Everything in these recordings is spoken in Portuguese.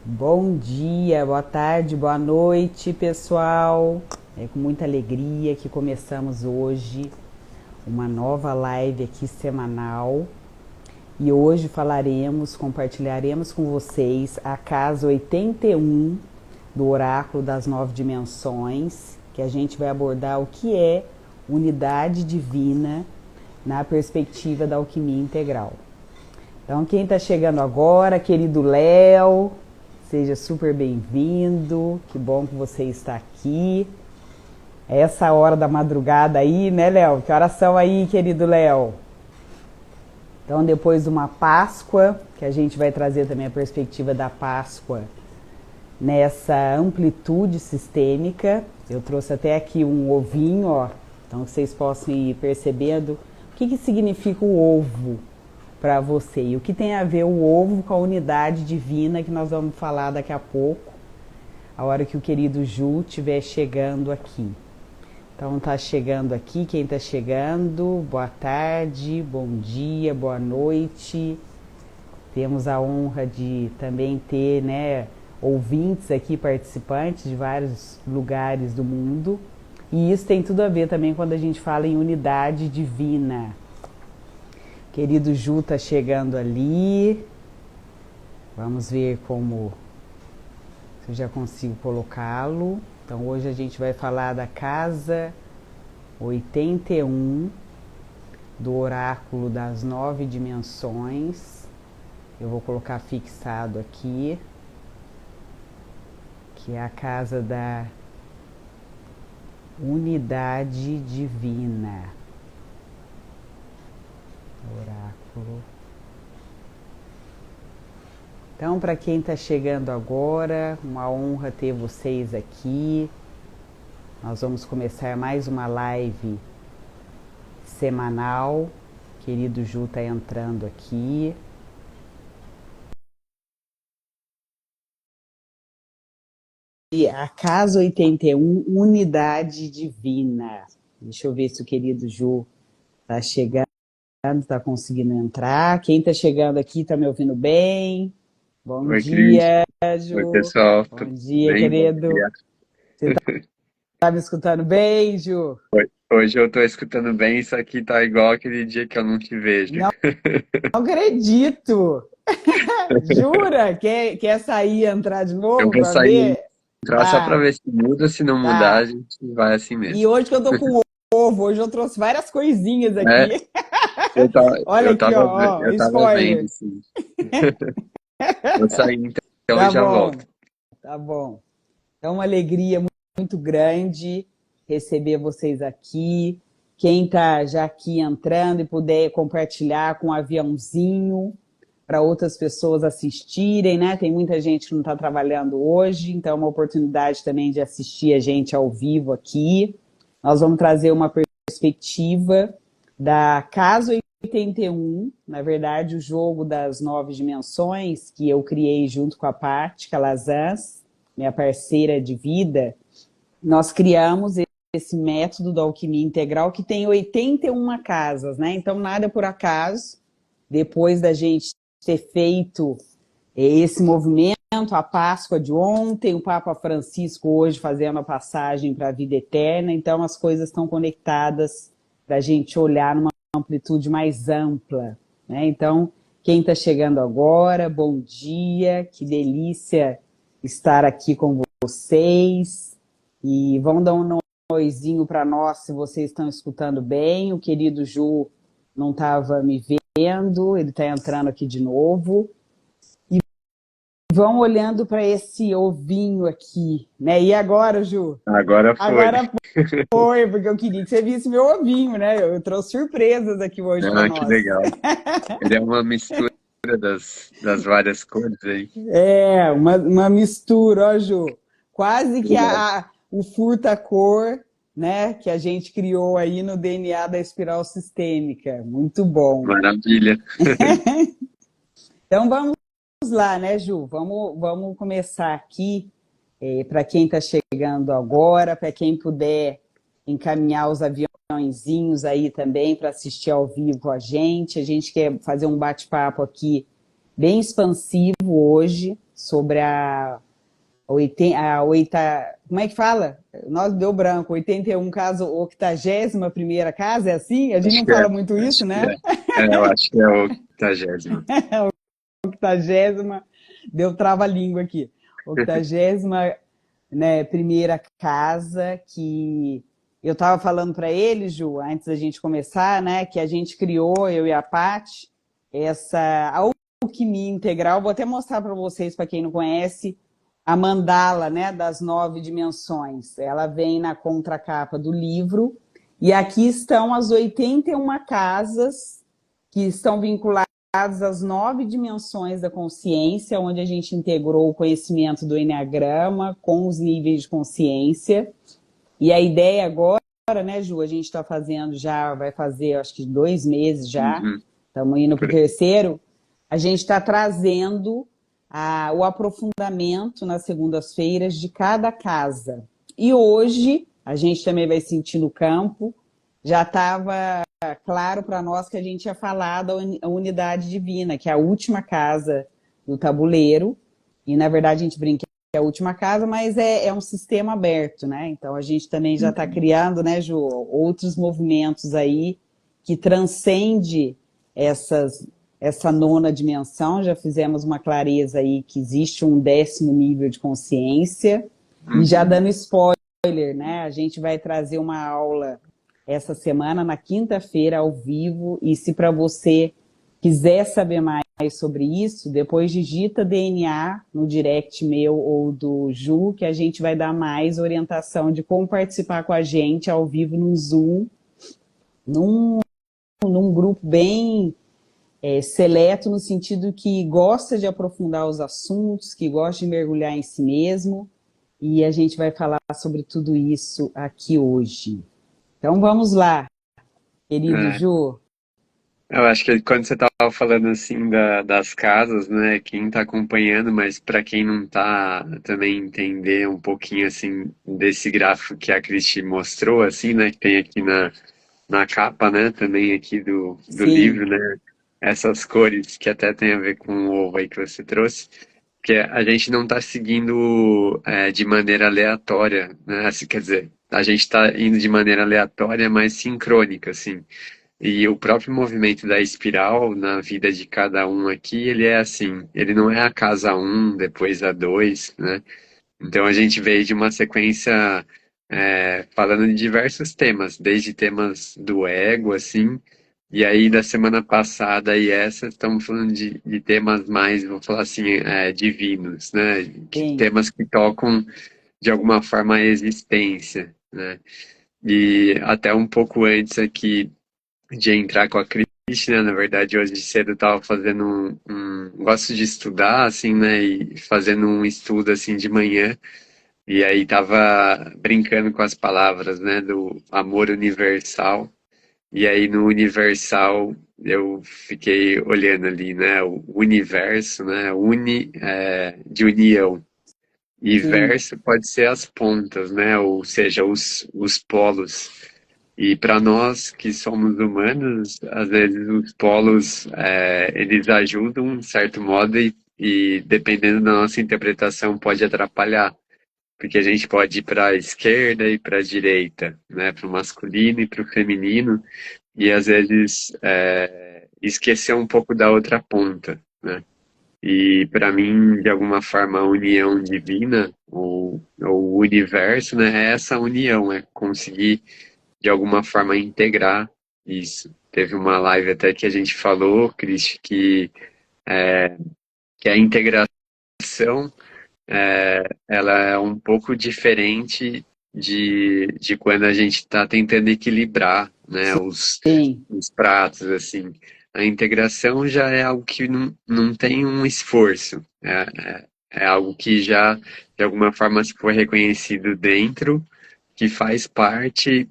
Bom dia, boa tarde, boa noite, pessoal. É com muita alegria que começamos hoje uma nova live aqui semanal. E hoje compartilharemos com vocês a casa 81 do Oráculo das Nove Dimensões, que a gente vai abordar o que é unidade divina na perspectiva da alquimia integral. Então, quem está chegando agora, querido Léo, seja super bem-vindo, que bom que você está aqui. É essa hora da madrugada aí, né, Léo? Que horas são aí, querido Léo? Então, depois de uma Páscoa, que a gente vai trazer também a perspectiva da Páscoa nessa amplitude sistêmica, eu trouxe até aqui um ovinho, ó, então que vocês possam ir percebendo o que significa o ovo para você. E o que tem a ver o ovo com a unidade divina que nós vamos falar daqui a pouco, a hora que o querido Ju estiver chegando aqui. Então tá chegando aqui, quem tá chegando, boa tarde, bom dia, boa noite. Temos a honra de também ter, né, ouvintes aqui, participantes de vários lugares do mundo. E isso tem tudo a ver também quando a gente fala em unidade divina. Querido Ju tá chegando ali. Vamos ver como se eu já consigo colocá-lo. Então hoje a gente vai falar da casa 81 do Oráculo das Nove Dimensões. Eu vou colocar fixado aqui, que é a casa da unidade divina. Oráculo. Então, para quem está chegando agora, uma honra ter vocês aqui. Nós vamos começar mais uma live semanal. O querido Ju está entrando aqui. E a casa 81, unidade divina. Deixa eu ver se o querido Ju está chegando. Está conseguindo entrar. Quem está chegando aqui está me ouvindo bem? Bom Oi, Cris. dia, Oi, Ju. pessoal. Bom Tudo dia, bem? Bom querido. dia. Você está me escutando bem, Ju? Hoje eu tô escutando bem, isso aqui tá igual aquele dia que eu não te vejo. Não, não acredito. Jura? Quer sair e entrar de Eu novo vou para sair e ver? entrar só pra Tá, ver se muda, se não mudar, a tá. gente vai assim E mesmo. hoje que eu tô com ovo, hoje eu trouxe várias coisinhas É, aqui. eu tava, Olha eu aqui, tava, ó, eu tava vendo, spoiler. sim. Vou sair então e Tá já bom, volto. tá bom. É uma alegria muito grande receber vocês aqui. Quem está já aqui entrando e puder compartilhar com um aviãozinho para outras pessoas assistirem, né? Tem muita gente que não está trabalhando hoje, então é uma oportunidade também de assistir a gente ao vivo aqui. Nós vamos trazer uma perspectiva da Casa 81, na verdade, o jogo das nove dimensões que eu criei junto com a Paty Calazans, minha parceira de vida. Nós criamos esse método da alquimia integral que tem 81 casas, né? Então nada é por acaso. Depois da gente ter feito esse movimento, a Páscoa de ontem, o Papa Francisco hoje fazendo a passagem para a vida eterna, então as coisas estão conectadas para a gente olhar numa amplitude mais ampla, né? Então, quem está chegando agora, bom dia, que delícia estar aqui com vocês. E vão dar um noizinho para nós se vocês estão escutando bem. O querido Ju não estava me vendo, ele está entrando aqui de novo. E vão olhando para esse ovinho aqui, né? E agora, Ju? Agora foi. Agora foi, porque eu queria que você visse meu ovinho, né? Eu trouxe surpresas aqui hoje para Ah, que nós. legal. Ele é uma mistura das várias cores aí. É, uma mistura, ó, Ju. Quase Que que legal. o furta-cor, né, que a gente criou aí no DNA da espiral sistêmica. Muito bom. Maravilha. Então vamos lá, né, Ju? Vamos começar aqui. Para quem está chegando agora, para quem puder encaminhar os aviãozinhos aí também para assistir ao vivo a gente. A gente quer fazer um bate-papo aqui bem expansivo hoje sobre como é que fala? Nós deu branco, 81 casa, 81ª casa, é assim? A gente Acho não que é, fala muito isso, acho que né? é. É, eu acho que é o 80º. 80ª, deu trava-língua aqui. 80ª, né, primeira casa que eu estava falando para ele, Ju, antes da gente começar, né, que a gente criou, eu e a Paty, essa alquimia integral. Vou até mostrar para vocês, para quem não conhece, a mandala, né, das 9 dimensões. Ela vem na contracapa do livro e aqui estão as 81 casas que estão vinculadas às 9 dimensões da consciência, onde a gente integrou o conhecimento do Enneagrama com os níveis de consciência. E a ideia agora, né, Ju, a gente está fazendo já, vai fazer acho que 2 meses já, Uhum, estamos indo para por o aí. terceiro, a gente está trazendo o aprofundamento nas segundas-feiras de cada casa. E hoje, a gente também vai sentir no campo, já estava claro para nós que a gente ia falar da unidade divina, que é a última casa do tabuleiro, e na verdade a gente brinca que é a última casa, mas é um sistema aberto, né? Então a gente também já está Uhum. criando, né, Ju, outros movimentos aí que transcende essa 9ª dimensão. Já fizemos uma clareza aí que existe um 10º nível de consciência, e já Uhum. dando spoiler, né? A gente vai trazer uma aula essa semana, na quinta-feira, ao vivo, e se para você quiser saber mais sobre isso, depois digita DNA no direct meu ou do Ju, que a gente vai dar mais orientação de como participar com a gente ao vivo no Zoom, num grupo bem seleto, no sentido que gosta de aprofundar os assuntos, que gosta de mergulhar em si mesmo, e a gente vai falar sobre tudo isso aqui hoje. Então vamos lá, querido É, Ju. eu acho que quando você estava falando assim das casas, né, quem está acompanhando, mas para quem não está, também entender um pouquinho assim desse gráfico que a Cristi mostrou, assim, né, que tem aqui na capa, né, também aqui do Sim, livro, né, essas cores que até tem a ver com o ovo aí que você trouxe, que a gente não está seguindo de maneira aleatória, né, assim, quer dizer, a gente está indo de maneira aleatória, mas sincrônica, assim. E o próprio movimento da espiral na vida de cada um aqui, ele é assim, ele não é a casa um, depois a 2, né? Então a gente veio de uma sequência falando de diversos temas, desde temas do ego, assim, e aí da semana passada e essa estamos falando de temas mais, vou falar assim, divinos, né? sim. Temas que tocam de alguma forma a existência, né? E até um pouco antes aqui de entrar com a Cristina, na verdade, hoje cedo eu estava fazendo gosto de estudar, assim, né, e fazendo um estudo, assim, de manhã, e aí tava brincando com as palavras, né, do amor universal, e aí no universal eu fiquei olhando ali, né, o universo, né, de união, e Sim, verso pode ser as pontas, né, ou seja, os polos. E para nós que somos humanos, às vezes os polos eles ajudam, de certo modo, e dependendo da nossa interpretação pode atrapalhar, porque a gente pode ir para a esquerda e para a direita, né, para o masculino e para o feminino, e às vezes esquecer um pouco da outra ponta, né? E para mim, de alguma forma, a união divina, ou o universo, né, é essa união, é conseguir de alguma forma integrar isso. Teve uma live até que a gente falou, Cris, que a integração ela é um pouco diferente de quando a gente está tentando equilibrar, né, sim, os pratos, assim. A integração já é algo que não tem um esforço, é algo que já, de alguma forma, se for reconhecido dentro, que faz parte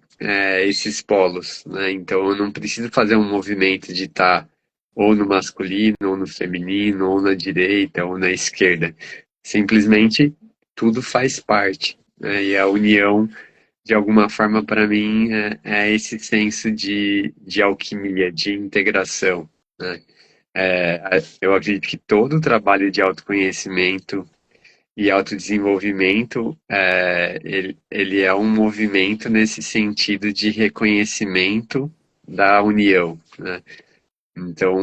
esses polos, né? Então eu não preciso fazer um movimento de estar ou no masculino, ou no feminino, ou na direita, ou na esquerda. Simplesmente tudo faz parte, né? E a união, de alguma forma, para mim, é esse senso de alquimia, de integração, né? Eu acredito que todo o trabalho de autoconhecimento e autodesenvolvimento, ele é um movimento nesse sentido de reconhecimento da união, né? Então,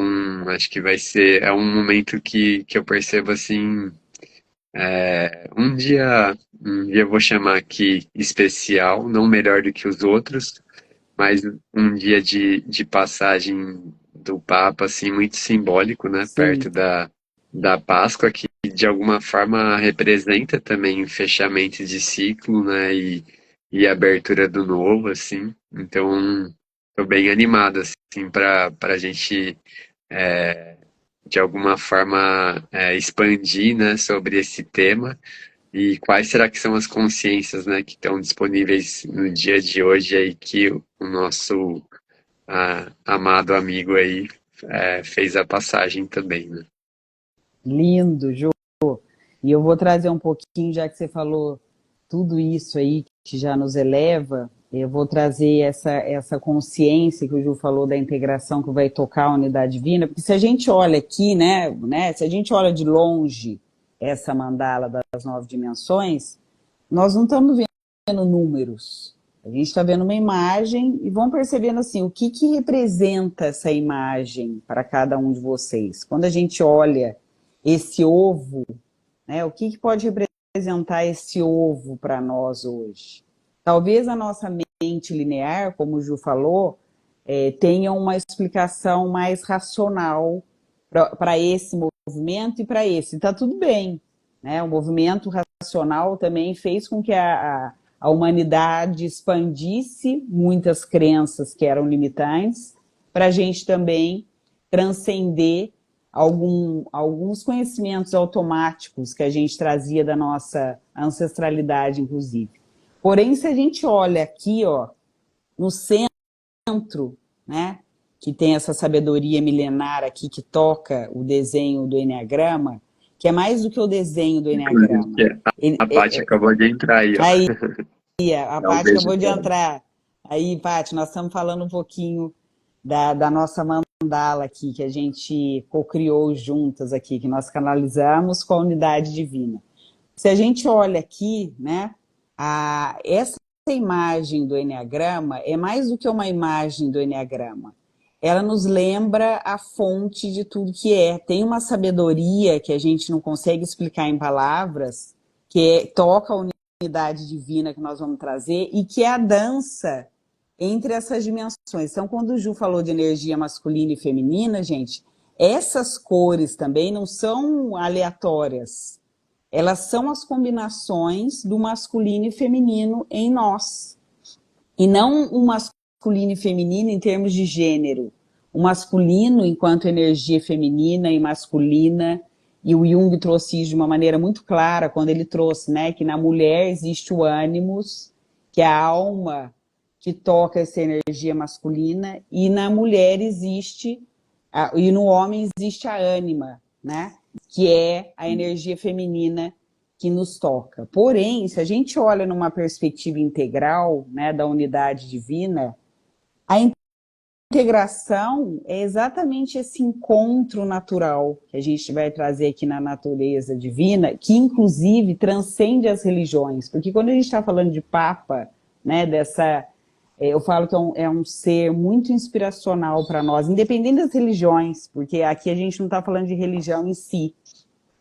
acho que é um momento que eu percebo assim, um dia eu vou chamar aqui especial, não melhor do que os outros, mas um dia de passagem do Papa, assim, muito simbólico, né? Sim, Perto da Páscoa, que de alguma forma representa também o fechamento de ciclo, né? E a abertura do novo, assim. Então, estou bem animado, assim, para a gente, de alguma forma, expandir, né, sobre esse tema. E quais será que são as consciências, né, que estão disponíveis no dia de hoje aí que o nosso amado amigo aí fez a passagem também, né? lindo, Jô. E eu vou trazer um pouquinho, já que você falou tudo isso aí que já nos eleva, eu vou trazer essa consciência que o Ju falou da integração que vai tocar a unidade divina, porque se a gente olha aqui, né, se a gente olha de longe essa mandala das 9 dimensões, nós não estamos vendo números. A gente está vendo uma imagem e vão percebendo assim, o que representa essa imagem para cada um de vocês. Quando a gente olha esse ovo, né, o que pode representar esse ovo para nós hoje? Talvez a nossa mente linear, como o Ju falou, tenha uma explicação mais racional para esse movimento e para esse. Está tudo bem, né? O movimento racional também fez com que a humanidade expandisse muitas crenças que eram limitantes, para a gente também transcender alguns conhecimentos automáticos que a gente trazia da nossa ancestralidade, inclusive. Porém, se a gente olha aqui, ó, no centro, né, que tem essa sabedoria milenar aqui que toca o desenho do Enneagrama, que é mais do que o desenho do Inclusive, Enneagrama. a Paty acabou de entrar aí, ó. Aí, a Dá um Paty beijo acabou de pra ela. entrar. Aí, Paty, nós estamos falando um pouquinho da nossa mandala aqui, que a gente co-criou juntas aqui, que nós canalizamos com a unidade divina. Se a gente olha aqui, né, essa imagem do Enneagrama é mais do que uma imagem do Enneagrama. Ela nos lembra a fonte de tudo que é. Tem uma sabedoria que a gente não consegue explicar em palavras, toca a unidade divina que nós vamos trazer, e que é a dança entre essas dimensões. Então, quando o Ju falou de energia masculina e feminina, gente, essas cores também não são aleatórias. Elas são as combinações do masculino e feminino em nós. E não o masculino e feminino em termos de gênero. O masculino enquanto energia feminina e masculina, e o Jung trouxe isso de uma maneira muito clara, quando ele trouxe, né, que na mulher existe o ânimos, que é a alma que toca essa energia masculina, e na mulher existe, e no homem existe a ânima, né? Que é a energia feminina que nos toca. Porém, se a gente olha numa perspectiva integral, né, da unidade divina, a integração é exatamente esse encontro natural que a gente vai trazer aqui na natureza divina, que inclusive transcende as religiões, porque quando a gente está falando de Papa, né, eu falo que é um ser muito inspiracional para nós, independente das religiões, porque aqui a gente não está falando de religião em si.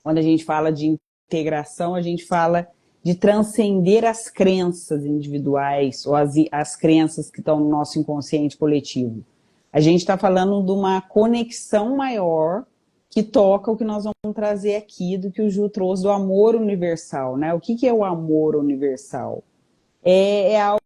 Quando a gente fala de integração, a gente fala de transcender as crenças individuais ou as crenças que estão no nosso inconsciente coletivo. A gente está falando de uma conexão maior que toca o que nós vamos trazer aqui, do que o Ju trouxe, do amor universal, né? O que é o amor universal? É algo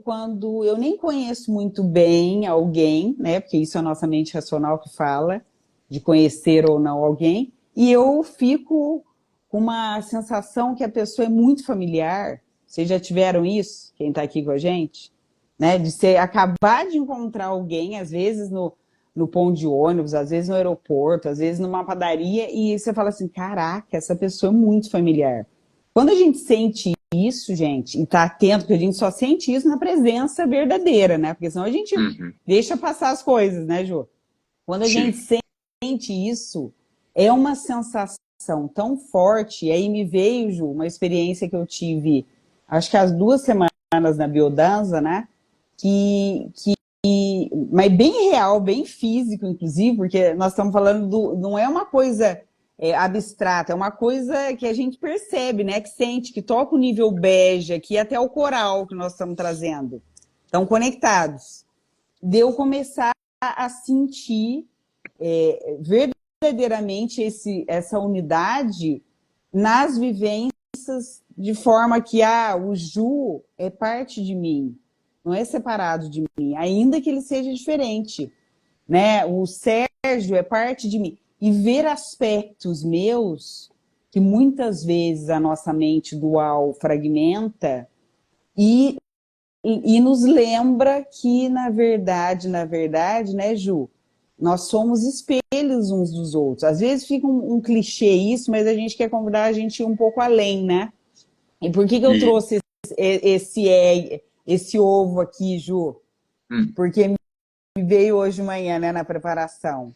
quando eu nem conheço muito bem alguém, né? Porque isso é a nossa mente racional que fala, de conhecer ou não alguém, e eu fico com uma sensação que a pessoa é muito familiar. Vocês já tiveram isso? Quem está aqui com a gente? Né? De você acabar de encontrar alguém, às vezes no ponto de ônibus, às vezes no aeroporto, às vezes numa padaria, e você fala assim, caraca, essa pessoa é muito familiar. Quando a gente sente isso, gente, e tá atento, porque a gente só sente isso na presença verdadeira, né? Porque senão a gente Uhum. deixa passar as coisas, né, Ju? Quando a Sim. gente sente isso, é uma sensação tão forte. E aí me veio, Ju, uma experiência que eu tive, acho que há 2 semanas na biodança, né? Mas bem real, bem físico, inclusive, porque nós estamos falando não é uma coisa abstrata, é uma coisa que a gente percebe, né? Que sente, que toca o nível bege aqui até o coral que nós estamos trazendo. Estão conectados. De eu começar a sentir verdadeiramente essa unidade nas vivências, de forma que o Ju é parte de mim, não é separado de mim, ainda que ele seja diferente, né? O Sérgio é parte de mim. E ver aspectos meus que muitas vezes a nossa mente dual fragmenta e nos lembra que, na verdade, né, Ju, nós somos espelhos uns dos outros. Às vezes fica um clichê isso, mas a gente quer convidar a gente ir um pouco além, né? E por que eu E, trouxe esse ovo aqui, Ju? hum, Porque me veio hoje de manhã, né, na preparação.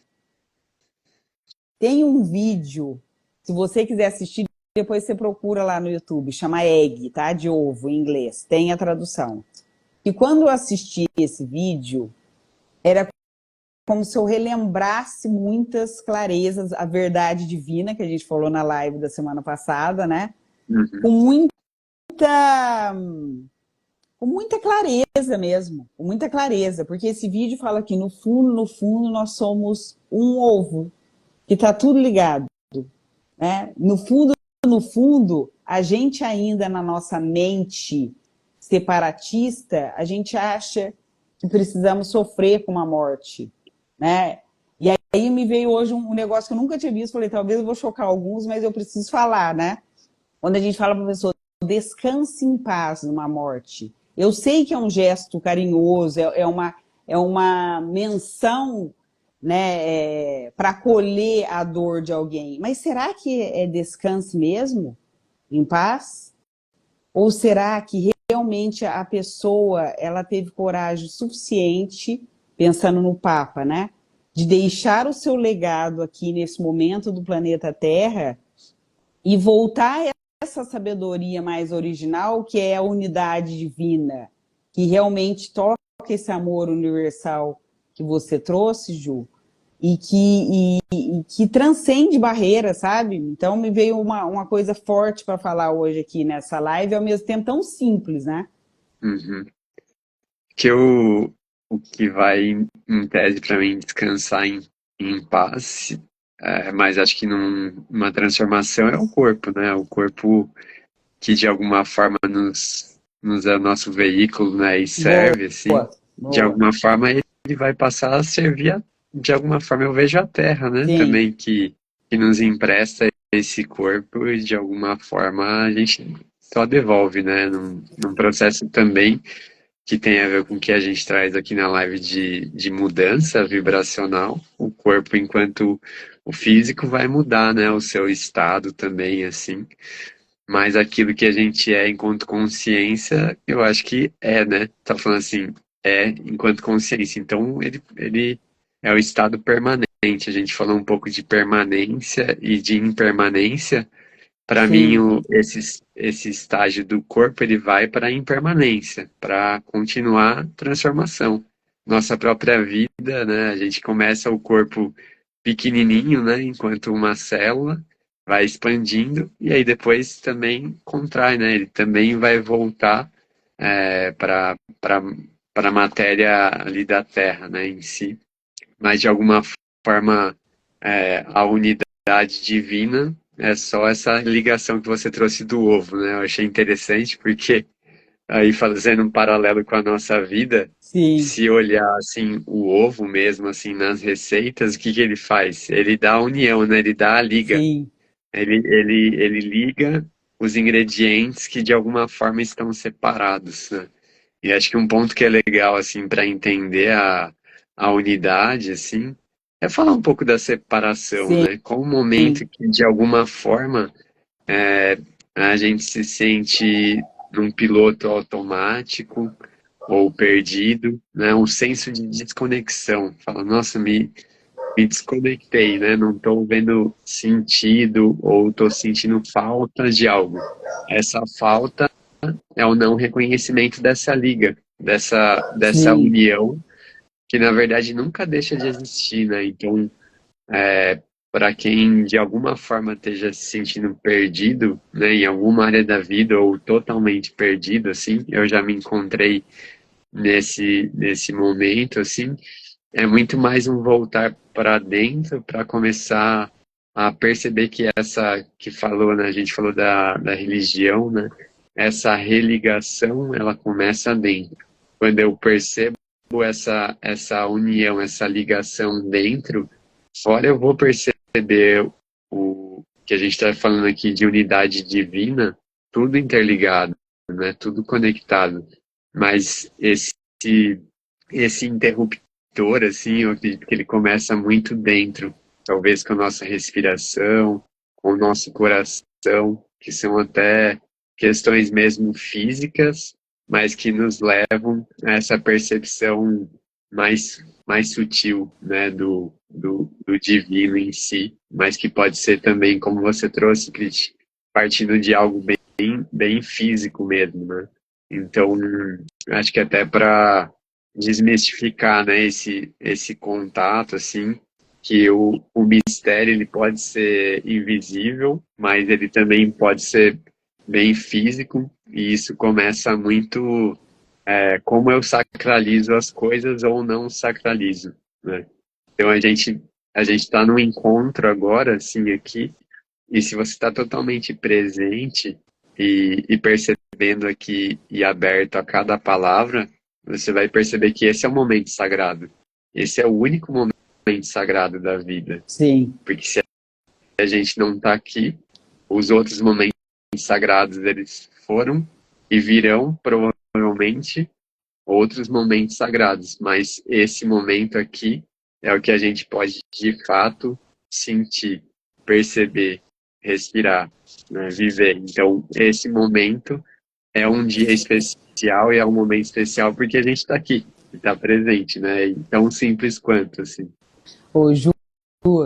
Tem um vídeo, se você quiser assistir, depois você procura lá no YouTube, chama Egg, tá? De ovo, em inglês. Tem a tradução. E quando eu assisti esse vídeo, era como se eu relembrasse muitas clarezas, a verdade divina, que a gente falou na live da semana passada, né? uhum, Com muita clareza mesmo, com muita clareza, porque esse vídeo fala que no fundo, nós somos um ovo, que tá tudo ligado, né? No fundo, a gente ainda na nossa mente separatista, a gente acha que precisamos sofrer com uma morte, né? E aí me veio hoje um negócio que eu nunca tinha visto, falei, talvez eu vou chocar alguns, mas eu preciso falar, né? Quando a gente fala para a pessoa, descanse em paz numa morte. Eu sei que é um gesto carinhoso, é uma menção, né, para acolher a dor de alguém. Mas será que é descanse mesmo em paz? Ou será que realmente a pessoa ela teve coragem suficiente, pensando no Papa, né, de deixar o seu legado aqui nesse momento do planeta Terra e voltar a essa sabedoria mais original, que é a unidade divina, que realmente toca esse amor universal que você trouxe, Ju, e que transcende barreiras, sabe? Então me veio uma coisa forte para falar hoje aqui nessa live, ao mesmo tempo tão simples, né? uhum. O que vai, em tese, para mim, descansar em paz, mas acho que numa transformação é o corpo, né? O corpo que de alguma forma nos é o nosso veículo, né? E Boa, serve, assim, de boa. alguma forma ele vai passar a servir, de alguma forma eu vejo a terra, né? Sim, Também que nos empresta esse corpo e de alguma forma a gente só devolve, né? Num processo também que tem a ver com o que a gente traz aqui na live de mudança vibracional, o corpo enquanto o físico vai mudar, né? O seu estado também, assim. Mas aquilo que a gente é enquanto consciência, eu acho que né? Tá falando assim, enquanto consciência. Então, ele é o estado permanente. A gente falou um pouco de permanência e de impermanência. Para mim, sim, esse estágio do corpo, ele vai para a impermanência, para continuar a transformação. Nossa própria vida, né? A gente começa o corpo pequenininho, né? Enquanto uma célula vai expandindo e aí depois também contrai, né? Ele também vai voltar para a matéria ali da Terra, né? Em si. Mas de alguma forma, a unidade divina é só essa ligação que você trouxe do ovo, né? Eu achei interessante porque aí fazendo um paralelo com a nossa vida, sim, se olhar assim o ovo mesmo assim nas receitas, o que que ele faz? Ele dá a união, né? Ele dá a liga. sim, Ele liga os ingredientes que de alguma forma estão separados, né? E acho que um ponto que é legal assim para entender a unidade assim é falar um pouco da separação, sim, né? Qual o momento que de alguma forma a gente se sente num piloto automático ou perdido, né? Um senso de desconexão. Fala, nossa, me me desconectei, né? Não estou vendo sentido ou estou sentindo falta de algo. Essa falta é o não reconhecimento dessa liga, dessa Sim. união, que na verdade nunca deixa de existir, né? Então, para quem de alguma forma esteja se sentindo perdido, né, em alguma área da vida ou totalmente perdido, assim, eu já me encontrei nesse momento, assim, é muito mais um voltar para dentro para começar a perceber que essa que falou, né, a gente falou da religião, né, essa religação, ela começa dentro. Quando eu percebo essa união, essa ligação dentro, fora eu vou perceber o que a gente está falando aqui de unidade divina, tudo interligado, né, tudo conectado. Mas esse interruptor, assim, eu acredito que ele começa muito dentro, talvez com a nossa respiração, com o nosso coração, que são até questões mesmo físicas, mas que nos levam a essa percepção mais sutil, né, do divino em si, mas que pode ser também, como você trouxe, Crit, partindo de algo bem físico mesmo, né? Então, acho que até para desmistificar, né, esse contato, assim, que o mistério ele pode ser invisível, mas ele também pode ser bem físico, e isso começa muito como eu sacralizo as coisas ou não sacralizo, né? Então a gente está num encontro agora, assim, aqui, e se você está totalmente presente e percebendo aqui e aberto a cada palavra, você vai perceber que esse é o momento sagrado. Esse é o único momento sagrado da vida. Sim. Porque se a gente não está aqui, os outros momentos sagrados eles foram e virão provavelmente outros momentos sagrados. Mas esse momento aqui é o que a gente pode de fato sentir, perceber, respirar, né, viver. Então, esse momento é um dia especial e é um momento especial porque a gente está aqui, está presente, né? E tão simples quanto, assim. Ô, Ju,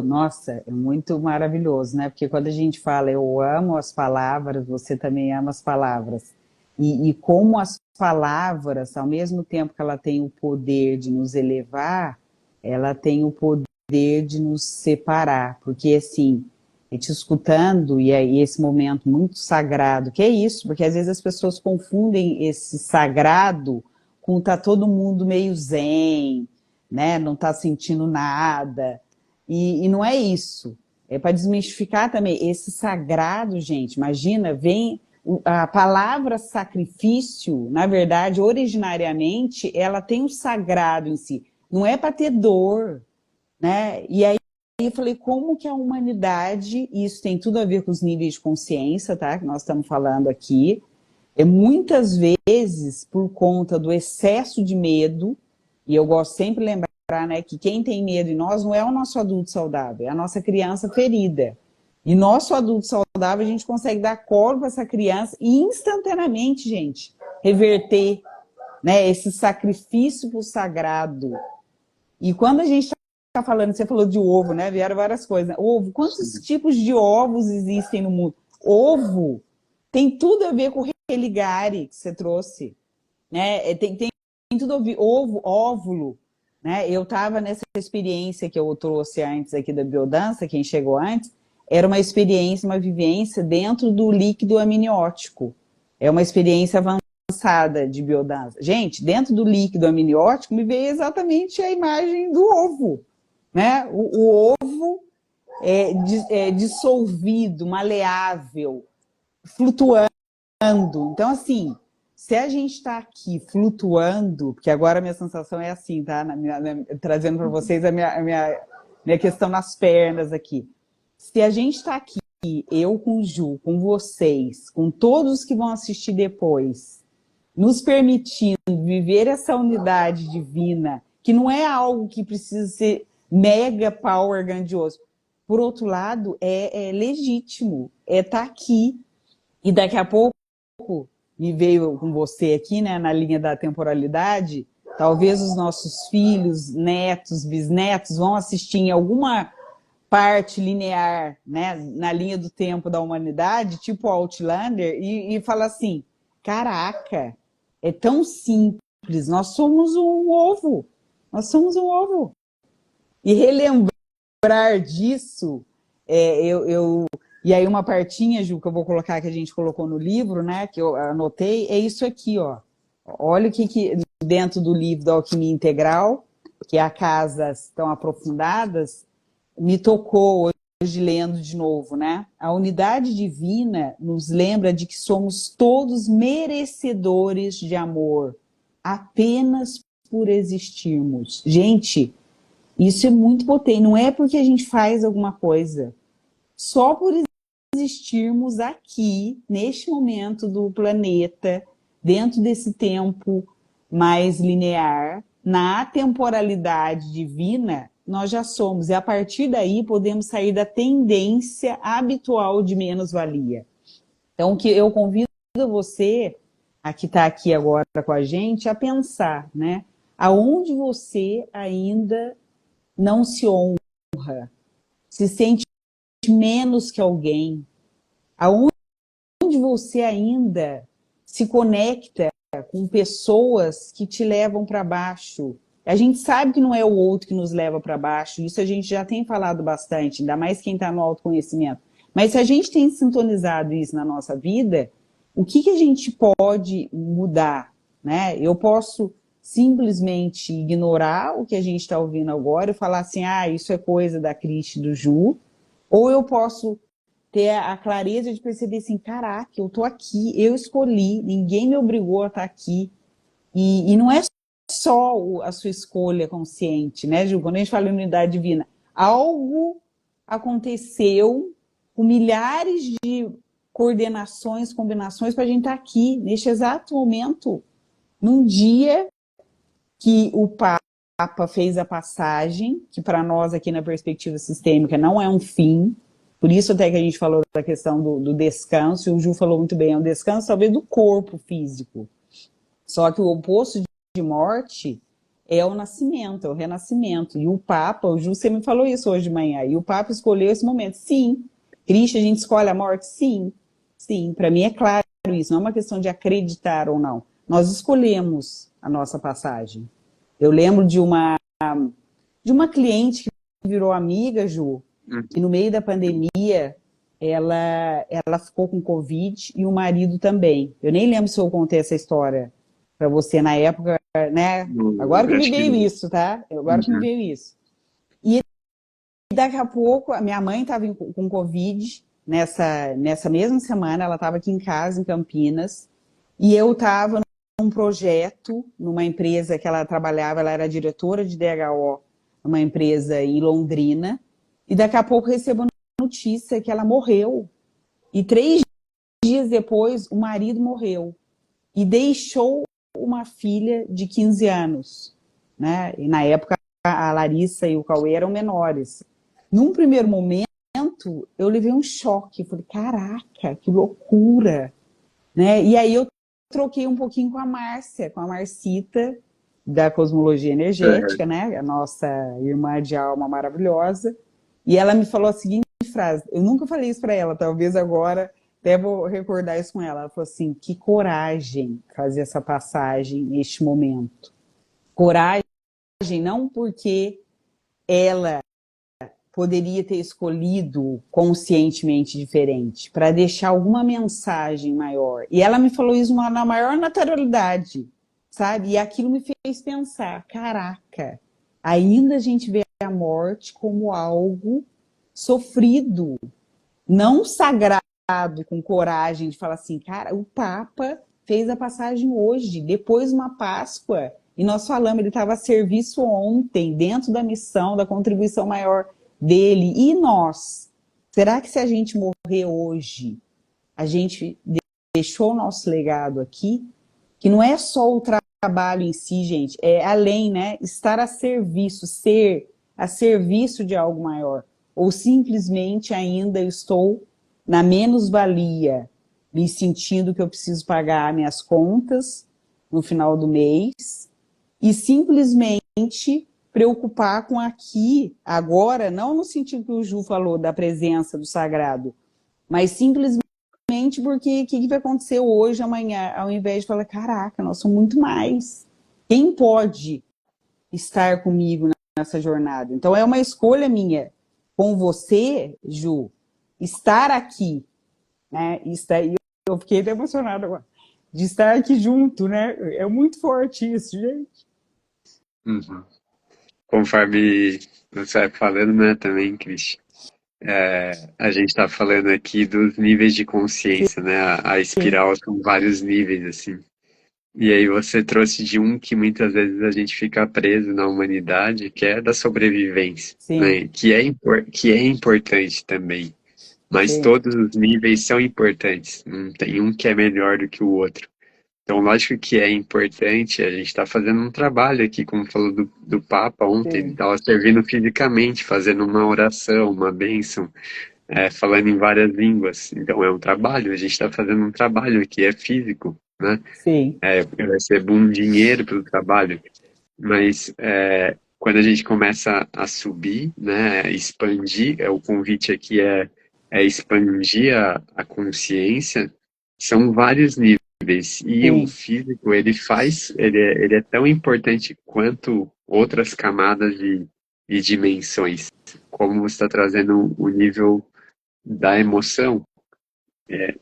nossa, é muito maravilhoso, né? Porque quando a gente fala eu amo as palavras, você também ama as palavras. E como as palavras, ao mesmo tempo que ela tem o poder de nos elevar, ela tem o poder de nos separar. Porque, assim, te escutando, e aí esse momento muito sagrado, que é isso, porque às vezes as pessoas confundem esse sagrado com tá todo mundo meio zen, né? Não tá sentindo nada. E não é isso. É para desmistificar também esse sagrado, gente. Imagina, vem a palavra sacrifício, na verdade, originariamente, ela tem um sagrado em si. Não é para ter dor, né? E aí eu falei, como que a humanidade, e isso tem tudo a ver com os níveis de consciência, tá? Que nós estamos falando aqui, muitas vezes por conta do excesso de medo, e eu gosto sempre de lembrar, né, que quem tem medo em nós não é o nosso adulto saudável, é a nossa criança ferida. E nosso adulto saudável, a gente consegue dar colo para essa criança e instantaneamente, gente, reverter, né, esse sacrifício para o sagrado. E quando a gente está falando, você falou de ovo, né? Vieram várias coisas. Né? Ovo, quantos tipos de ovos existem no mundo? Ovo tem tudo a ver com o religare que você trouxe, né? Tem tudo a ver, ovo, óvulo, né? Eu estava nessa experiência que eu trouxe antes aqui da biodança, quem chegou antes, era uma experiência, uma vivência dentro do líquido amniótico. É uma experiência avançada de biodança. Gente, dentro do líquido amniótico me veio exatamente a imagem do ovo, né? O ovo é dissolvido, maleável, flutuando. Então, assim, se a gente está aqui flutuando, porque agora a minha sensação é assim, tá? Trazendo para vocês a minha questão nas pernas aqui. Se a gente está aqui, eu com o Ju, com vocês, com todos que vão assistir depois, nos permitindo viver essa unidade divina, que não é algo que precisa ser mega power grandioso. Por outro lado, é legítimo, estar aqui. E daqui a pouco, me veio com você aqui, né, na linha da temporalidade, talvez os nossos filhos, netos, bisnetos vão assistir em alguma parte linear, né, na linha do tempo da humanidade, tipo Outlander, e falar assim, caraca, é tão simples, nós somos um ovo, nós somos um ovo. E relembrar disso, e aí uma partinha, Ju, que eu vou colocar, que a gente colocou no livro, né, que eu anotei, é isso aqui, ó. Olha o que dentro do livro da Alquimia Integral, que é a Casas Tão Aprofundadas, me tocou hoje lendo de novo, né? A unidade divina nos lembra de que somos todos merecedores de amor, apenas por existirmos. Gente, isso é muito potente. Não é porque a gente faz alguma coisa. Só por existirmos aqui, neste momento do planeta, dentro desse tempo mais linear, na atemporalidade divina, nós já somos. E a partir daí podemos sair da tendência habitual de menos-valia. Então, que eu convido você, a que está aqui agora com a gente, a pensar, né? Aonde você ainda não se honra, se sente menos que alguém, aonde você ainda se conecta com pessoas que te levam para baixo. A gente sabe que não é o outro que nos leva para baixo, isso a gente já tem falado bastante, ainda mais quem está no autoconhecimento. Mas se a gente tem sintonizado isso na nossa vida, o que a gente pode mudar, né? Eu posso simplesmente ignorar o que a gente está ouvindo agora e falar assim, isso é coisa da Cris e do Ju, ou eu posso ter a clareza de perceber assim, caraca, eu tô aqui, eu escolhi, ninguém me obrigou a estar aqui. E não é só a sua escolha consciente, né, Ju? Quando a gente fala em unidade divina, algo aconteceu com milhares de coordenações, combinações para a gente estar aqui, neste exato momento, num dia que o Papa fez a passagem, que para nós aqui na perspectiva sistêmica não é um fim, por isso até que a gente falou da questão do descanso, e o Ju falou muito bem, é um descanso talvez do corpo físico. Só que o oposto de morte é o nascimento, é o renascimento. E o Papa, o Ju, você me falou isso hoje de manhã, e o Papa escolheu esse momento. Sim, Cristo, a gente escolhe a morte? Sim, sim, para mim é claro isso, não é uma questão de acreditar ou não. Nós escolhemos a nossa passagem. Eu lembro de uma cliente que virou amiga, Ju, e no meio da pandemia ela ficou com Covid e o marido também. Eu nem lembro se eu contei essa história para você na época, né? Agora que me veio isso, tá? Agora que me veio isso. E daqui a pouco, a minha mãe estava com Covid nessa mesma semana, ela estava aqui em casa, em Campinas, e eu estava num projeto, numa empresa que ela trabalhava, ela era diretora de DHO, numa empresa em Londrina, e daqui a pouco recebo a notícia que ela morreu. E 3 dias depois, o marido morreu. E deixou uma filha de 15 anos. Né? E na época, a Larissa e o Cauê eram menores. Num primeiro momento, eu levei um choque. Falei, caraca, que loucura. Né? E aí eu troquei um pouquinho com a Márcia, com a Marcita, da Cosmologia Energética, né? A nossa irmã de alma maravilhosa. E ela me falou a seguinte frase, eu nunca falei isso para ela, talvez agora até vou recordar isso com ela. Ela falou assim, que coragem fazer essa passagem neste momento. Coragem não porque ela poderia ter escolhido conscientemente diferente, para deixar alguma mensagem maior. E ela me falou isso na maior naturalidade, sabe? E aquilo me fez pensar, caraca, ainda a gente vê a morte como algo sofrido, não sagrado, com coragem de falar assim, cara, o Papa fez a passagem hoje, depois de uma Páscoa, e nós falamos, ele estava a serviço ontem, dentro da missão, da contribuição maior dele. E nós? Será que se a gente morrer hoje, a gente deixou o nosso legado aqui? Que não é só o trabalho em si, gente, é além, né? Estar a serviço, ser a serviço de algo maior. Ou simplesmente ainda estou na menos-valia, me sentindo que eu preciso pagar minhas contas no final do mês e simplesmente preocupar com aqui, agora, não no sentido que o Ju falou da presença do sagrado, mas simplesmente porque o que vai acontecer hoje, amanhã, ao invés de falar, caraca, nós somos muito mais. Quem pode estar comigo nessa jornada? Então é uma escolha minha com você, Ju, estar aqui, né? Eu fiquei até emocionada agora, de estar aqui junto, né? É muito forte isso, gente. Uhum. Conforme você vai falando, né, também, Cris, a gente está falando aqui dos níveis de consciência, né? A Sim, espiral são vários níveis, assim. E aí você trouxe de um que muitas vezes a gente fica preso na humanidade, que é da sobrevivência, sim, né? Que é importante também. Mas sim, todos os níveis são importantes. Não tem um que é melhor do que o outro. Então, lógico que é importante, a gente está fazendo um trabalho aqui, como falou do Papa ontem, ele sim, estava servindo fisicamente, fazendo uma oração, uma bênção, falando em várias línguas. Então, é um trabalho, a gente está fazendo um trabalho aqui, é físico, né? sim, Eu recebo um dinheiro pelo trabalho, mas quando a gente começa a subir, né, expandir, o convite aqui é expandir a consciência, são vários níveis. E o sim, físico, ele é tão importante quanto outras camadas e dimensões. Como você está trazendo o nível da emoção,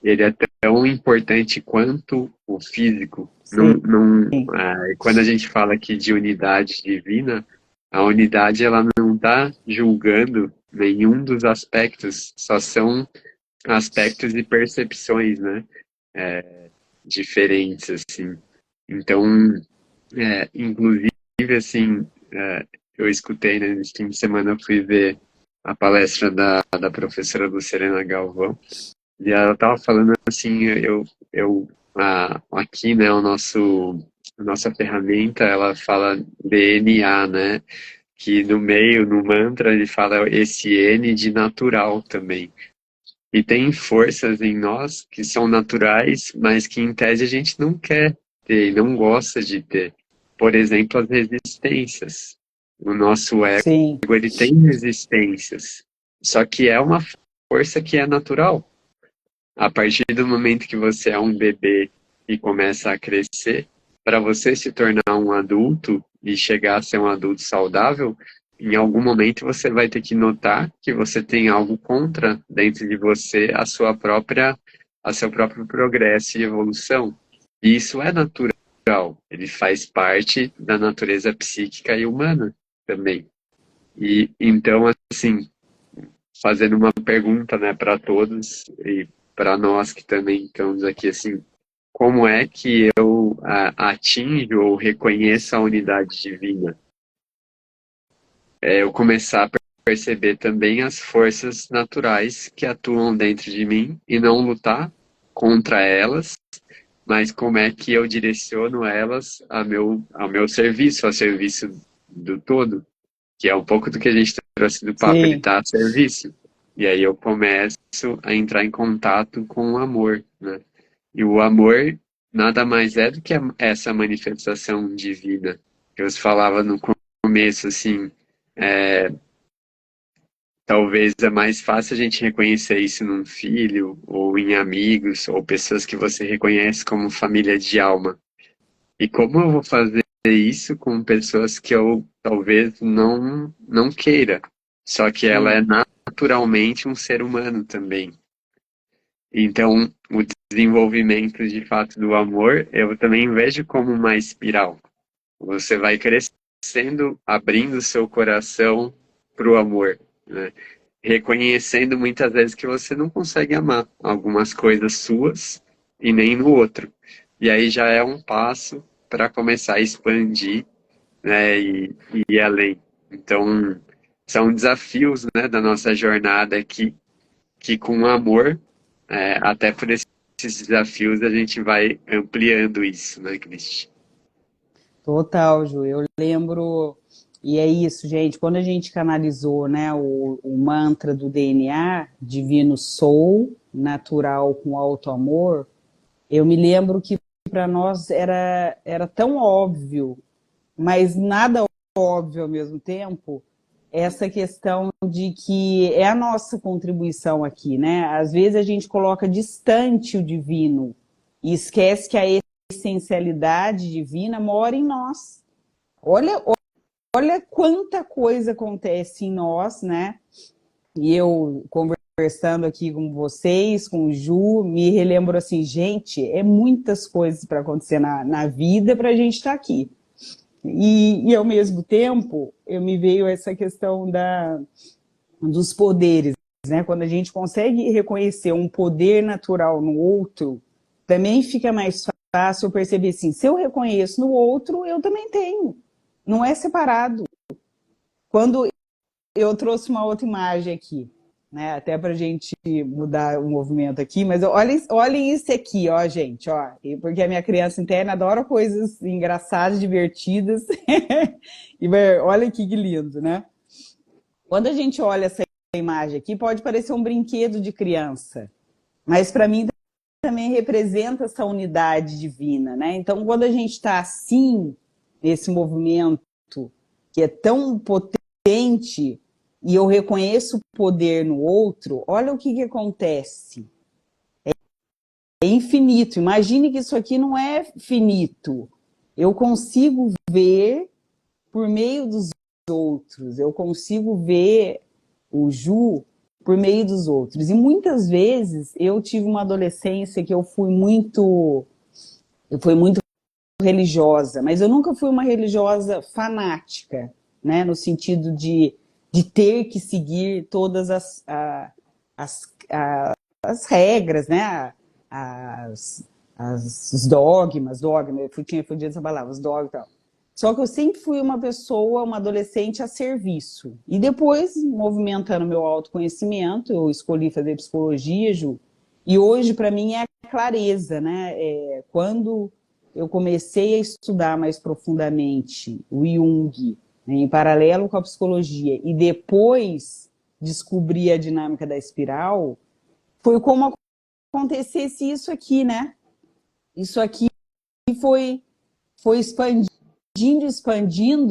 ele é tão importante quanto o físico. sim, Quando a gente fala aqui de unidade divina, a unidade ela não está julgando nenhum dos aspectos, só são aspectos e percepções, né? Diferentes, assim. Então, inclusive, assim, eu escutei, né, nesse fim de semana eu fui ver a palestra da professora Lucilena Galvão, e ela estava falando assim, aqui, né, a nossa ferramenta, ela fala DNA, né, que no meio, no mantra, ele fala esse N de natural também. E tem forças em nós que são naturais, mas que em tese a gente não quer ter e não gosta de ter. Por exemplo, as resistências. O nosso ego, sim, ele tem resistências, só que é uma força que é natural. A partir do momento que você é um bebê e começa a crescer, para você se tornar um adulto e chegar a ser um adulto saudável, em algum momento você vai ter que notar que você tem algo contra dentro de você a seu próprio progresso e evolução. E isso é natural. Ele faz parte da natureza psíquica e humana também. E então, assim, fazendo uma pergunta, né, para todos e para nós que também estamos aqui, assim, como é que eu atinjo ou reconheço a unidade divina? Eu começar a perceber também as forças naturais que atuam dentro de mim e não lutar contra elas, mas como é que eu direciono elas ao meu serviço, ao serviço do todo, que é um pouco do que a gente trouxe do papo, ele sim, está a serviço. E aí eu começo a entrar em contato com o amor, né? E o amor nada mais é do que essa manifestação divina. Que eu falava no começo, assim, talvez é mais fácil a gente reconhecer isso num filho, ou em amigos, ou pessoas que você reconhece como família de alma. E como eu vou fazer isso com pessoas que eu talvez não queira? Só que ela é sim, naturalmente um ser humano também. Então, o desenvolvimento de fato do amor, eu também vejo como uma espiral. Você vai crescendo, abrindo seu coração para o amor, né? Reconhecendo muitas vezes que você não consegue amar algumas coisas suas e nem no outro. E aí já é um passo para começar a expandir, né, e ir além. Então, são desafios, né, da nossa jornada aqui, que com amor, até por esses desafios, a gente vai ampliando isso, né, Cristi? total, Ju. Eu lembro, e é isso, gente, quando a gente canalizou, né, o mantra do DNA, Divino Sou, natural com alto amor, eu me lembro que para nós era tão óbvio mas nada óbvio ao mesmo tempo, essa questão de que é a nossa contribuição aqui, né? Às vezes a gente coloca distante o divino e esquece que a essencialidade divina mora em nós. Olha, olha quanta coisa acontece em nós, né? E eu conversando aqui com vocês, com o Ju, me relembro assim, gente, é muitas coisas para acontecer na vida para a gente estar aqui. E, ao mesmo tempo, eu me veio essa questão dos poderes, né? Quando a gente consegue reconhecer um poder natural no outro, também fica mais fácil eu perceber assim, se eu reconheço no outro, eu também tenho. Não é separado. Quando eu trouxe uma outra imagem aqui, né? Até para a gente mudar o movimento aqui, mas olhem isso aqui, ó, gente, ó, porque a minha criança interna adora coisas engraçadas, divertidas, e olha aqui que lindo, né? Quando a gente olha essa imagem aqui, pode parecer um brinquedo de criança, mas para mim também representa essa unidade divina, né? Então, quando a gente está assim, nesse movimento que é tão potente, e eu reconheço o poder no outro, olha o que acontece. É infinito. Imagine que isso aqui não é finito. Eu consigo ver por meio dos outros. Eu consigo ver o Ju por meio dos outros. E muitas vezes eu tive uma adolescência que eu fui muito religiosa, mas eu nunca fui uma religiosa fanática, né? No sentido de ter que seguir todas as, as regras, né? Os dogmas, eu tinha fugido essa palavra, os dogmas e tal. Só que eu sempre fui uma pessoa, uma adolescente a serviço. E depois, movimentando meu autoconhecimento, eu escolhi fazer psicologia, Ju, e hoje, para mim, é a clareza, né? Quando eu comecei a estudar mais profundamente o Jung, né, em paralelo com a psicologia, e depois descobri a dinâmica da espiral, foi como acontecesse isso aqui, né? Isso aqui foi expandindo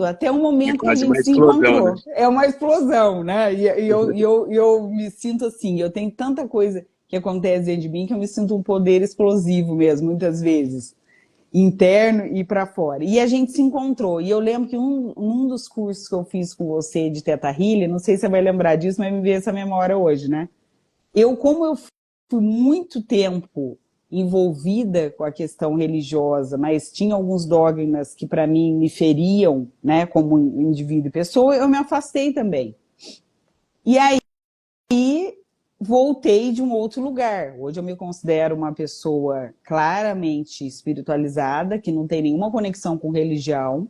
até o É momento que a quase uma gente se explosão, né? encontrou. É uma explosão, né? E eu me sinto assim, eu tenho tanta coisa que acontece dentro de mim que eu me sinto um poder explosivo mesmo, muitas vezes, interno e para fora. E a gente se encontrou. E eu lembro que um dos cursos que eu fiz com você de Theta Healing, não sei se você vai lembrar disso, mas me veio essa memória hoje, né? Como eu fui muito tempo envolvida com a questão religiosa, mas tinha alguns dogmas que para mim me feriam, né, como indivíduo e pessoa, eu me afastei também. E aí voltei de um outro lugar. Hoje eu me considero uma pessoa claramente espiritualizada, que não tem nenhuma conexão com religião,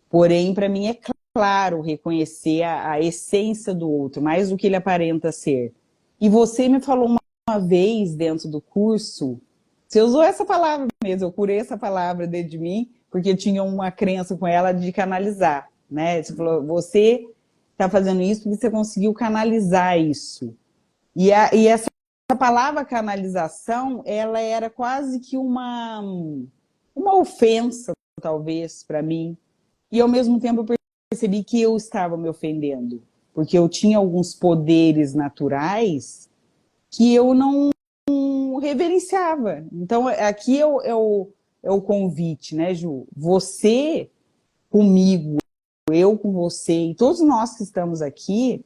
porém para mim é claro reconhecer a essência do outro, mais do que ele aparenta ser. E você me falou uma vez dentro do curso, você usou essa palavra mesmo, eu curei essa palavra dentro de mim, porque eu tinha uma crença com ela de canalizar, né? Você falou, você está fazendo isso porque você conseguiu canalizar isso. E essa palavra canalização, ela era quase que uma ofensa, talvez, para mim. E, ao mesmo tempo, eu percebi que eu estava me ofendendo, porque eu tinha alguns poderes naturais que eu não reverenciava. Então, aqui é o convite, né, Ju? Você comigo, eu com você, e todos nós que estamos aqui,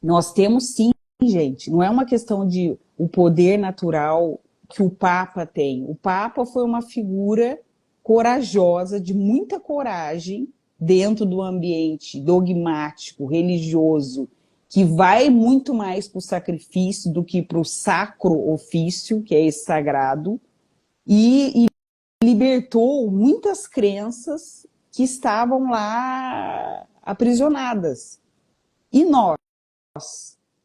nós temos sim, gente. Não é uma questão de o poder natural que o Papa tem. O Papa foi uma figura corajosa, de muita coragem, dentro do ambiente dogmático, religioso, que vai muito mais para o sacrifício do que para o sacro ofício, que é esse sagrado, e libertou muitas crenças que estavam lá aprisionadas. E nós?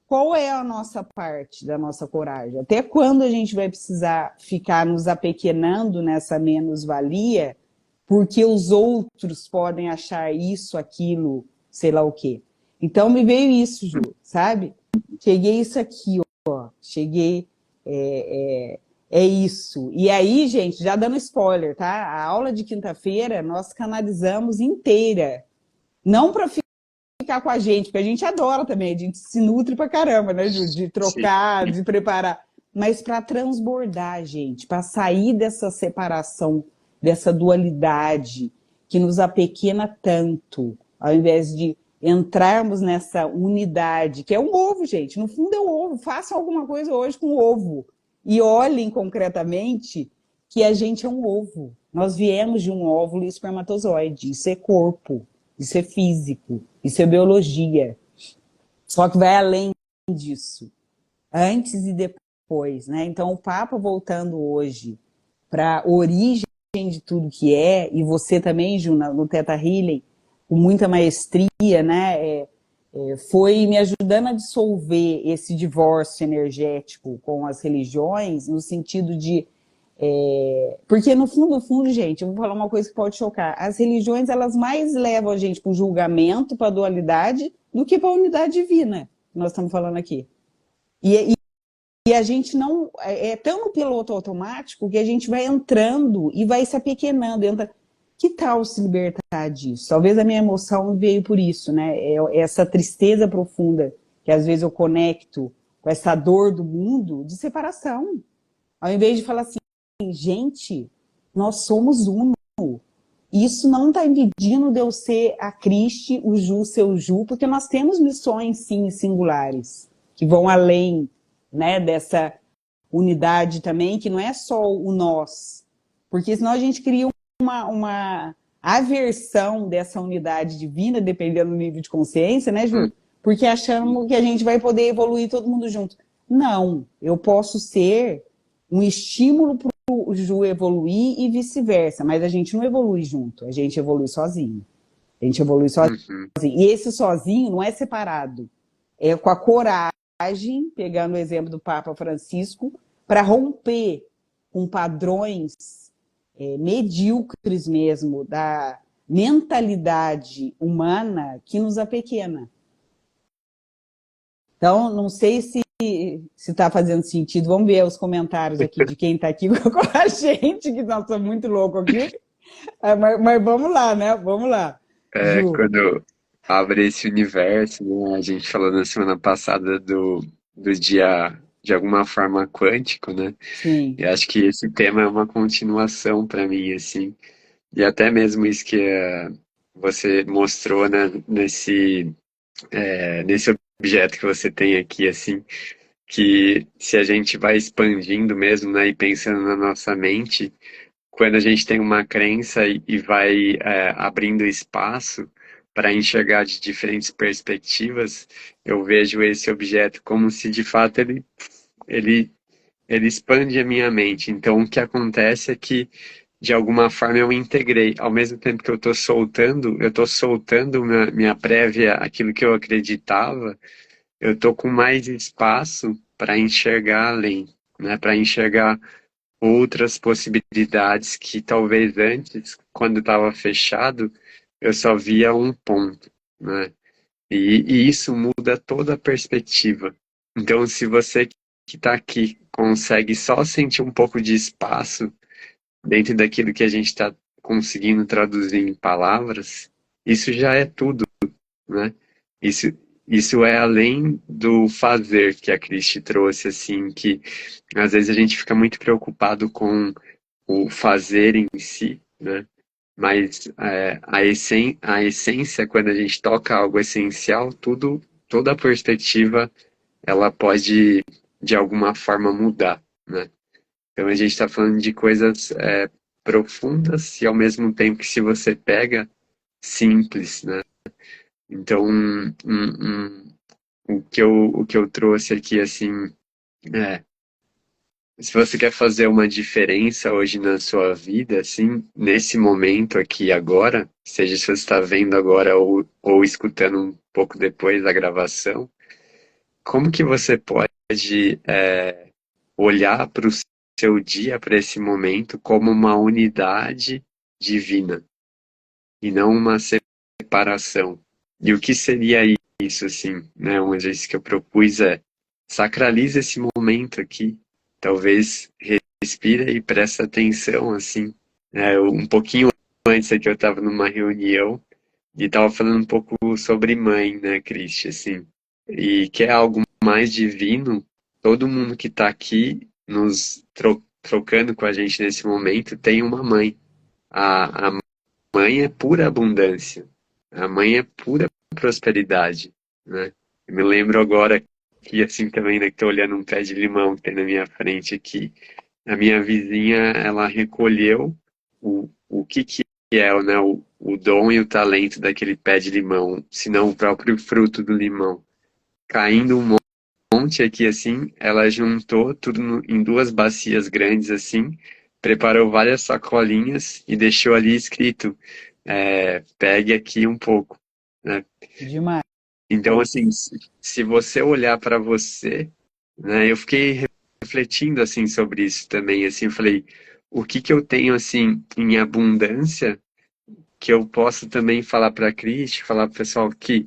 Qual é a nossa parte da nossa coragem? Até quando a gente vai precisar ficar nos apequenando nessa menos-valia, porque os outros podem achar isso, aquilo, sei lá o quê. Então me veio isso, Ju, sabe? Cheguei isso aqui, ó. Cheguei É isso. E aí, gente, já dando spoiler, tá? A aula de quinta-feira nós canalizamos inteira. Não para ficar com a gente, porque a gente adora também, a gente se nutre pra caramba, né, Ju? De Sim. trocar, de preparar. Mas para transbordar, gente, para sair dessa separação, dessa dualidade que nos apequena tanto, ao invés de entrarmos nessa unidade, que é um ovo, gente. No fundo é o ovo. Façam alguma coisa hoje com o ovo. E olhem concretamente que a gente é um ovo. Nós viemos de um óvulo e espermatozoide. Isso é corpo, isso é físico, isso é biologia. Só que vai além disso, antes e depois, né? Então, o Papa voltando hoje para a origem de tudo que é, e você também, Ju, no Theta Healing, com muita maestria, né? Foi me ajudando a dissolver esse divórcio energético com as religiões, no sentido de porque no fundo, gente, eu vou falar uma coisa que pode chocar. As religiões, elas mais levam a gente para o julgamento, para a dualidade, do que para a unidade divina, que nós estamos falando aqui. E a gente não... É tão no piloto automático que a gente vai entrando e vai se apequenando. Que tal se libertar disso? Talvez a minha emoção veio por isso, né? Essa tristeza profunda, que às vezes eu conecto com essa dor do mundo de separação. Ao invés de falar assim, gente, nós somos uno. Isso não está impedindo de eu ser a Cristi, o Ju, seu Ju, porque nós temos missões, sim, singulares, que vão além, né, dessa unidade também, que não é só o nós. Porque senão a gente cria uma aversão dessa unidade divina, dependendo do nível de consciência, né, Ju? Porque achamos que a gente vai poder evoluir todo mundo junto. Não, eu posso ser um estímulo para o Ju evoluir e vice-versa, mas a gente não evolui junto, a gente evolui sozinho. A gente evolui sozinho. E esse sozinho não é separado. É com a coragem, pegando o exemplo do Papa Francisco, para romper com padrões medíocres mesmo, da mentalidade humana que nos apequena. Então, não sei se está fazendo sentido. Vamos ver os comentários aqui de quem está aqui com a gente, que nós estamos muito loucos aqui. Mas vamos lá, né? Vamos lá. Ju. Quando abre esse universo, né? A gente falou na semana passada do dia, de alguma forma, quântico, né? Sim. E acho que esse tema é uma continuação para mim, assim. E até mesmo isso que você mostrou, né, nesse objeto que você tem aqui, assim, que se a gente vai expandindo mesmo, né, e pensando na nossa mente, quando a gente tem uma crença e vai abrindo espaço para enxergar de diferentes perspectivas, eu vejo esse objeto como se de fato ele, ele expande a minha mente. Então o que acontece é que de alguma forma eu integrei. Ao mesmo tempo que eu estou soltando minha prévia, aquilo que eu acreditava, eu estou com mais espaço para enxergar além, né? Para enxergar outras possibilidades que talvez antes, quando estava fechado, eu só via um ponto, né? E isso muda toda a perspectiva. Então, se você que está aqui consegue só sentir um pouco de espaço dentro daquilo que a gente está conseguindo traduzir em palavras, isso já é tudo, né? Isso, isso é além do fazer que a Cristi trouxe, assim, que às vezes a gente fica muito preocupado com o fazer em si, né? Mas a essência, quando a gente toca algo essencial, toda a perspectiva, ela pode, de alguma forma, mudar, né? Então a gente está falando de coisas profundas e ao mesmo tempo que se você pega, simples, né? Então o que eu trouxe aqui, assim, é, se você quer fazer uma diferença hoje na sua vida, assim, nesse momento aqui agora, seja se você está vendo agora ou escutando um pouco depois da gravação, como que você pode olhar para o seu dia, para esse momento, como uma unidade divina e não uma separação? E o que seria isso, assim, né? Um exercício que eu propus sacraliza esse momento aqui, talvez respira e presta atenção, assim. Um pouquinho antes aqui eu estava numa reunião e estava falando um pouco sobre mãe, né, Cristi, assim. E que é algo mais divino, todo mundo que está aqui nos trocando com a gente nesse momento tem uma mãe. A mãe é pura abundância. A mãe é pura prosperidade, né? Eu me lembro agora que, assim, também, né, que estou olhando um pé de limão que tem na minha frente aqui. A minha vizinha, ela recolheu o que é, né, o dom e o talento daquele pé de limão, se não o próprio fruto do limão. Caindo um monte aqui, assim, ela juntou tudo em duas bacias grandes, assim, preparou várias sacolinhas e deixou ali escrito, pegue aqui um pouco, né? Demais. Então, assim, se você olhar para você, né, eu fiquei refletindo, assim, sobre isso também, assim, eu falei, o que que eu tenho, assim, em abundância, que eu posso também falar para a Cris, falar para o pessoal que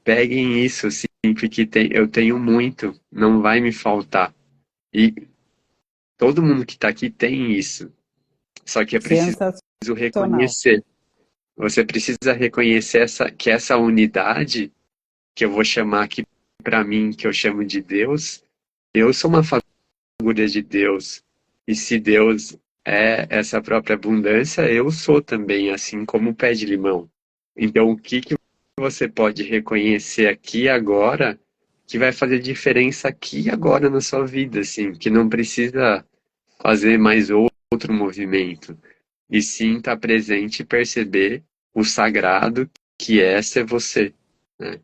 peguem isso, assim, porque eu tenho muito, não vai me faltar. E todo mundo que está aqui tem isso, só que é preciso Sensacional. reconhecer. Você precisa reconhecer que essa unidade, que eu vou chamar aqui para mim, que eu chamo de Deus, eu sou uma figura de Deus. E se Deus é essa própria abundância, eu sou também, assim como o pé de limão. Então, o que que você pode reconhecer aqui e agora que vai fazer diferença aqui e agora na sua vida, assim, que não precisa fazer mais outro movimento, e sim estar presente e perceber o sagrado que é ser você, né?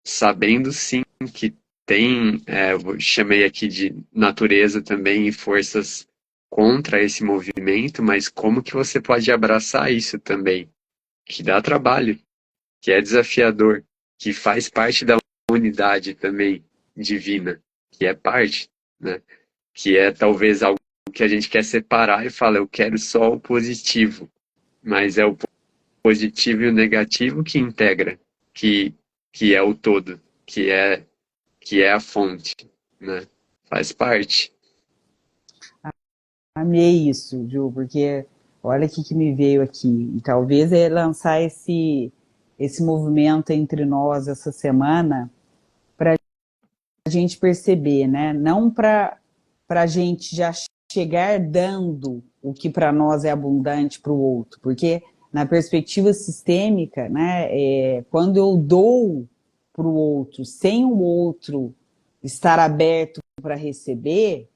Sabendo sim que tem, eu chamei aqui de natureza também e forças contra esse movimento, mas como que você pode abraçar isso também? Que dá trabalho, que é desafiador, que faz parte da unidade também divina, que é parte, né? Que é talvez algo que a gente quer separar e fala, eu quero só o positivo, mas é o positivo e o negativo que integra, que, que é o todo, que é a fonte, né? Faz parte. Amei isso, Ju, porque olha o que me veio aqui. E talvez é lançar esse movimento entre nós essa semana para a gente perceber, né? Não para a gente já chegar dando o que para nós é abundante para o outro, porque na perspectiva sistêmica, né, quando eu dou para o outro sem o outro estar aberto para receber,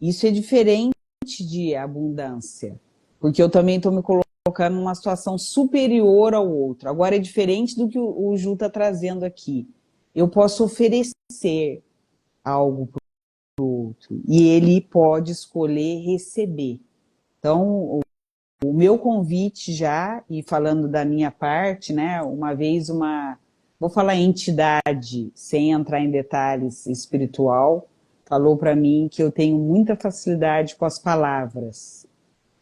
isso é diferente de abundância, porque eu também estou me colocando numa situação superior ao outro. Agora é diferente do que o Ju está trazendo aqui. Eu posso oferecer algo para o outro e ele pode escolher receber. Então, o meu convite já, e falando da minha parte, né, uma vez vou falar entidade, sem entrar em detalhes espiritual, falou para mim que eu tenho muita facilidade com as palavras.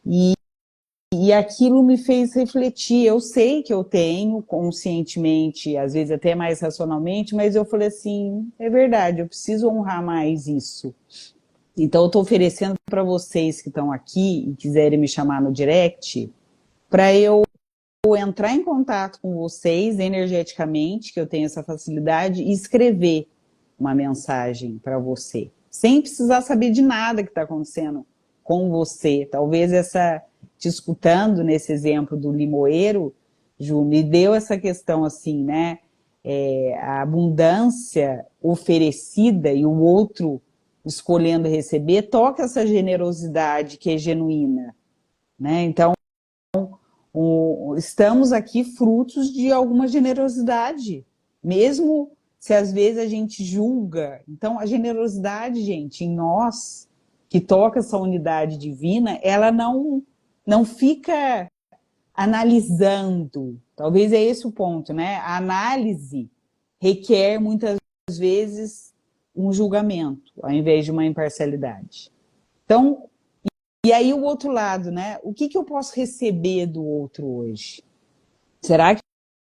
E aquilo me fez refletir. Eu sei que eu tenho conscientemente, às vezes até mais racionalmente, mas eu falei assim, é verdade, eu preciso honrar mais isso. Então eu estou oferecendo para vocês que estão aqui e quiserem me chamar no direct, para eu entrar em contato com vocês energeticamente, que eu tenho essa facilidade, e escrever uma mensagem para você, sem precisar saber de nada que está acontecendo com você. Talvez te escutando nesse exemplo do limoeiro, Ju, me deu essa questão assim, né? A abundância oferecida e o outro escolhendo receber, toca essa generosidade que é genuína, né? Então, estamos aqui frutos de alguma generosidade, mesmo se às vezes a gente julga. Então, a generosidade, gente, em nós, que toca essa unidade divina, ela não fica analisando. Talvez é esse o ponto, né? A análise requer muitas vezes um julgamento, ao invés de uma imparcialidade. Então, e aí o outro lado, né? O que eu posso receber do outro hoje? Será que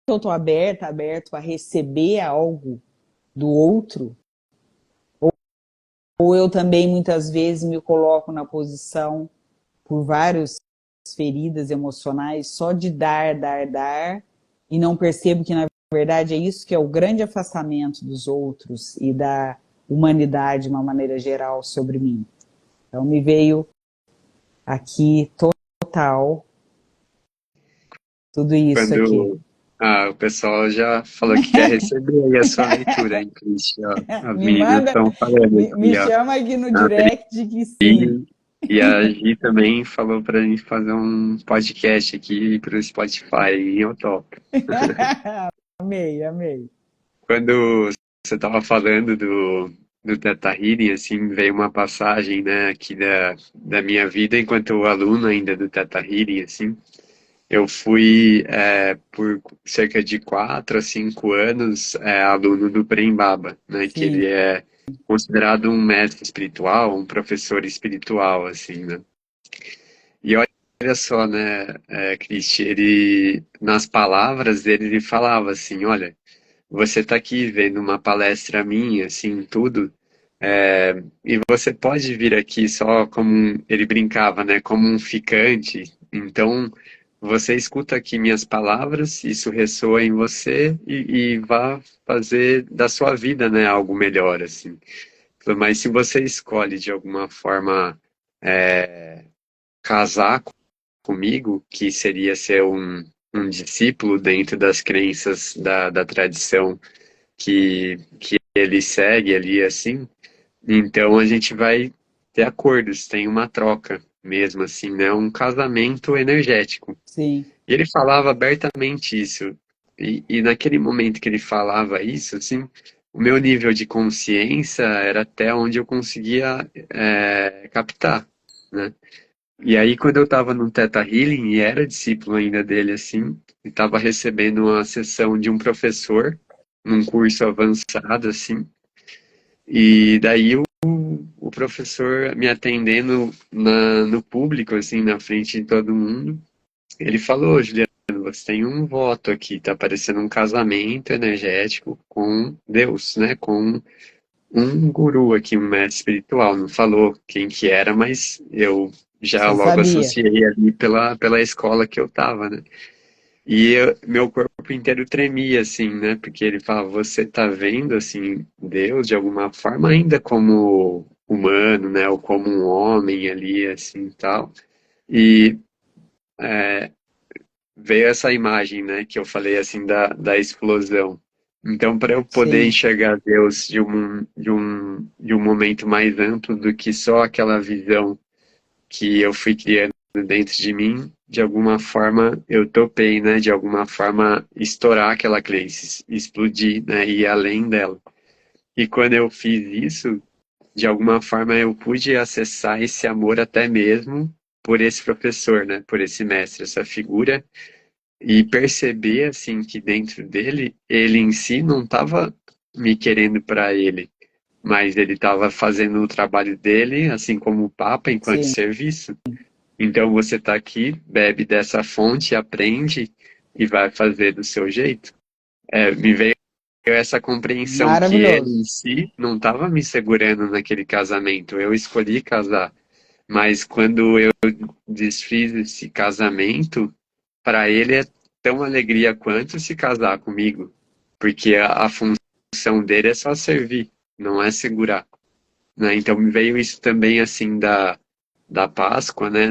eu estou aberto a receber algo do outro? ou eu também muitas vezes me coloco na posição, por várias feridas emocionais, só de dar, e não percebo que na verdade é isso que é o grande afastamento dos outros e da humanidade de uma maneira geral sobre mim. Então me veio aqui total tudo isso aqui. Quando o pessoal já falou que quer receber aí a sua leitura, hein, Cristian? Ó. As Me meninas manda, estão falando me aqui, ó. chama aqui no A direct que sim. Pri e a Gi também falou pra gente fazer um podcast aqui pro Spotify, e eu topo. Amei, amei. Quando você estava falando do Teta Healing, assim, veio uma passagem, né, aqui da minha vida enquanto aluno ainda do Teta Healing, assim. Eu fui, por cerca de 4 a 5 anos, aluno do Prem Baba, né, que Sim, ele é considerado um mestre espiritual, um professor espiritual, assim, né. E olha só, né, Cristi, ele, nas palavras dele, ele falava assim, olha, você está aqui vendo uma palestra minha, assim, tudo, e você pode vir aqui só como ele brincava, né, como um ficante. Então, você escuta aqui minhas palavras, isso ressoa em você e vá fazer da sua vida, né, algo melhor, assim. Mas se você escolhe de alguma forma casar comigo, que seria ser um discípulo dentro das crenças da tradição que ele segue ali assim, então a gente vai ter acordos, tem uma troca mesmo assim, né? Um casamento energético. sim, E ele falava abertamente isso. E naquele momento que ele falava isso, assim, o meu nível de consciência era até onde eu conseguia captar, né? E aí, quando eu estava no Theta Healing, e era discípulo ainda dele, assim, e estava recebendo uma sessão de um professor, num curso avançado, assim, e daí o professor me atendendo no público, assim, na frente de todo mundo, ele falou, Juliano, você tem um voto aqui, tá parecendo um casamento energético com Deus, né, com um guru aqui, um mestre espiritual, não falou quem que era, mas eu já você logo sabia. associei ali pela escola que eu tava, né? E meu corpo inteiro tremia, assim, né? Porque ele falava, você tá vendo, assim, Deus de alguma forma ainda como humano, né? Ou como um homem ali, assim, tal. E veio essa imagem, né? Que eu falei, assim, da explosão. Então, para eu poder Sim, enxergar Deus de um momento mais amplo do que só aquela visão que eu fui criando dentro de mim, de alguma forma eu topei, né? De alguma forma estourar aquela crença, explodir, né? Ir além dela. E quando eu fiz isso, de alguma forma eu pude acessar esse amor até mesmo por esse professor, né? Por esse mestre, essa figura, e perceber assim que dentro dele, ele em si não estava me querendo para ele, mas ele estava fazendo o trabalho dele, assim como o Papa, enquanto sim. serviço. Então você está aqui, bebe dessa fonte, aprende e vai fazer do seu jeito. Me veio essa compreensão que ele em Maravilhoso. si não estava me segurando naquele casamento. Eu escolhi casar, mas quando eu desfiz esse casamento, para ele é tão alegria quanto se casar comigo, porque a função dele é só servir, não é segurar, né? Então me veio isso também assim da Páscoa, né?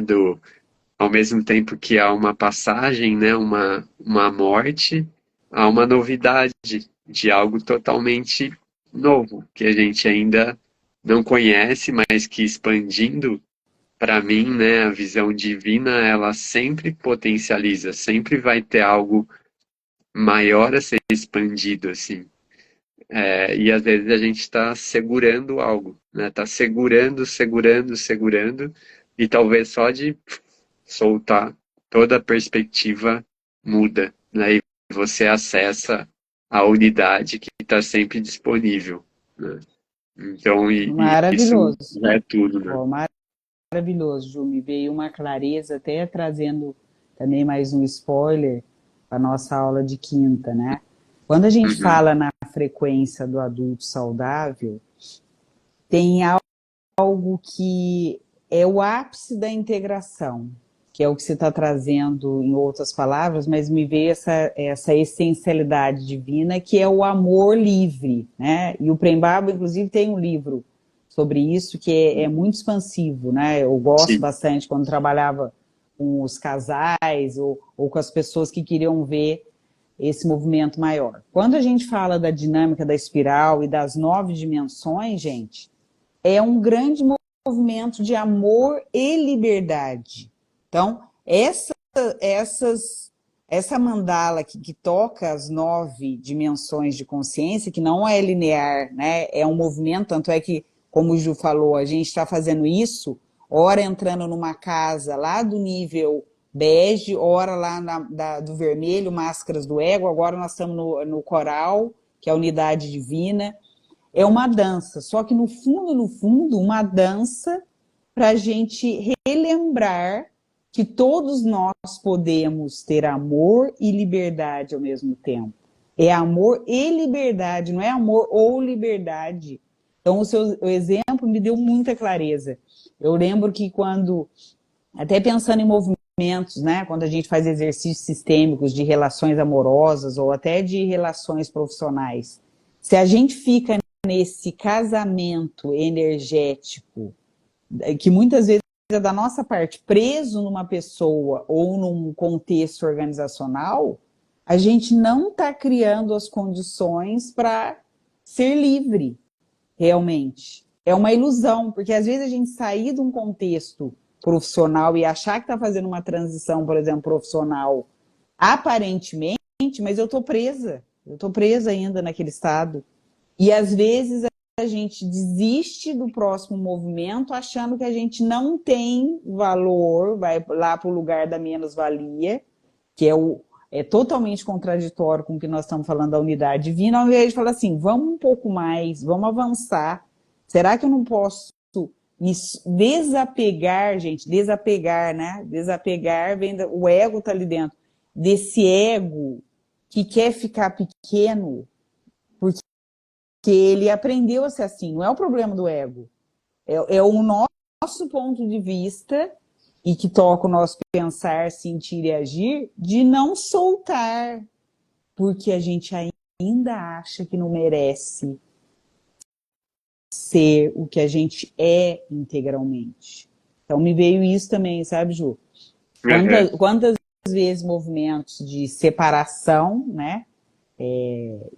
Ao mesmo tempo que há uma passagem, né, uma morte, há uma novidade de algo totalmente novo, que a gente ainda não conhece, mas que expandindo, para mim, né, a visão divina, ela sempre potencializa, sempre vai ter algo maior a ser expandido, assim. E às vezes a gente está segurando algo, né? Está segurando, e talvez só de soltar, toda a perspectiva muda, né? E você acessa a unidade que está sempre disponível, né? Então, e isso Maravilhoso. já é tudo, né? Ó, maravilhoso, Ju. Me veio uma clareza, até trazendo também mais um spoiler para nossa aula de quinta, né? Quando a gente Uhum, fala na frequência do adulto saudável, tem algo que é o ápice da integração, que é o que você está trazendo em outras palavras, mas me veio essa essencialidade divina, que é o amor livre, né? E o Prem Baba, inclusive, tem um livro sobre isso, que é muito expansivo, né? Eu gosto Sim, bastante quando trabalhava com os casais ou com as pessoas que queriam ver esse movimento maior. Quando a gente fala da dinâmica da espiral e das 9 dimensões, gente, é um grande movimento de amor e liberdade. Então, essa mandala que toca as 9 dimensões de consciência, que não é linear, né? É um movimento, tanto é que, como o Ju falou, a gente está fazendo isso, ora entrando numa casa lá do nível bege, ora lá do vermelho, máscaras do ego, agora nós estamos no coral, que é a unidade divina. É uma dança, só que no fundo, uma dança para a gente relembrar que todos nós podemos ter amor e liberdade ao mesmo tempo. É amor e liberdade, não é amor ou liberdade. Então, o exemplo me deu muita clareza. Eu lembro que quando, até pensando em movimentos, né, quando a gente faz exercícios sistêmicos de relações amorosas ou até de relações profissionais, se a gente fica nesse casamento energético, que muitas vezes é da nossa parte, preso numa pessoa ou num contexto organizacional, a gente não está criando as condições para ser livre, realmente. É uma ilusão, porque às vezes a gente sair de um contexto profissional e achar que está fazendo uma transição, por exemplo, profissional, aparentemente, mas eu estou presa ainda naquele estado. E às vezes a gente desiste do próximo movimento achando que a gente não tem valor, vai lá para o lugar da menos-valia, que é totalmente contraditório com o que nós estamos falando da unidade divina, ao invés de falar assim, vamos um pouco mais, vamos avançar. Será que eu não posso me desapegar, gente? Desapegar, né? Desapegar, o ego está ali dentro. Desse ego que quer ficar pequeno, porque ele aprendeu a ser assim. Não é o problema do ego. É o nosso ponto de vista e que toca o nosso pensar, sentir e agir, de não soltar, porque a gente ainda acha que não merece ser o que a gente é integralmente. Então me veio isso também, sabe, Ju? uhum, Quantas vezes movimentos de separação, né?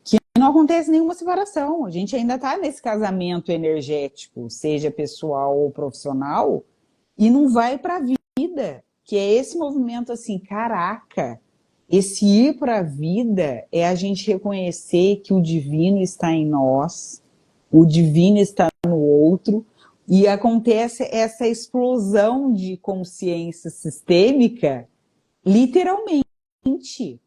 Que não acontece nenhuma separação. A gente ainda está nesse casamento energético, seja pessoal ou profissional, e não vai para a vida, que é esse movimento assim, caraca, esse ir para a vida é a gente reconhecer que o divino está em nós, o divino está no outro, e acontece essa explosão de consciência sistêmica, literalmente.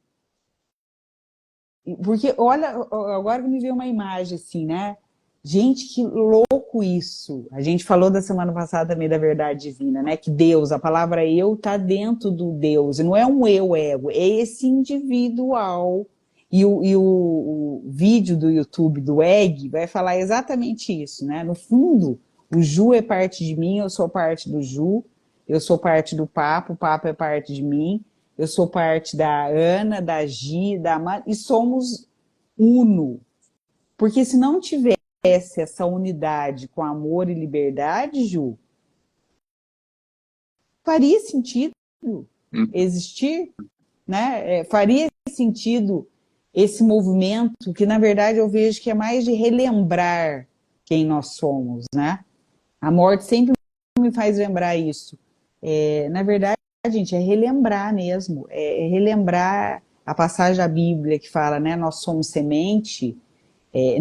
Porque, olha, agora que me veio uma imagem assim, né? Gente, que louco isso. A gente falou da semana passada também da verdade divina, né? Que Deus, a palavra eu está dentro do Deus. E não é um eu ego, é esse individual. E o vídeo do YouTube do Egg vai falar exatamente isso, né? No fundo, o Ju é parte de mim, eu sou parte do Ju, eu sou parte do Papo, o Papo é parte de mim. Eu sou parte da Ana, da Gi, da Amanda, e somos uno. Porque se não tivesse essa unidade com amor e liberdade, Ju, faria sentido uhum. existir, né? Faria sentido esse movimento, que na verdade eu vejo que é mais de relembrar quem nós somos, né? A morte sempre me faz lembrar isso. Na verdade, gente, é relembrar mesmo, é relembrar a passagem da Bíblia que fala, né, nós somos semente,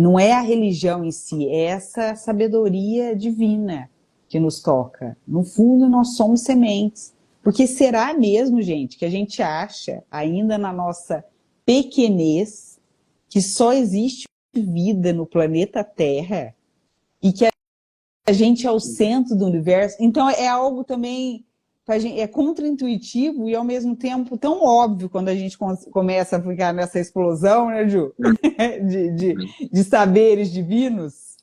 não é a religião em si, é essa sabedoria divina que nos toca. No fundo, nós somos sementes. Porque será mesmo, gente, que a gente acha, ainda na nossa pequenez, que só existe vida no planeta Terra e que a gente é o centro do universo? Então é algo também, é contraintuitivo e ao mesmo tempo tão óbvio quando a gente começa a ficar nessa explosão, né, Ju? de saberes divinos.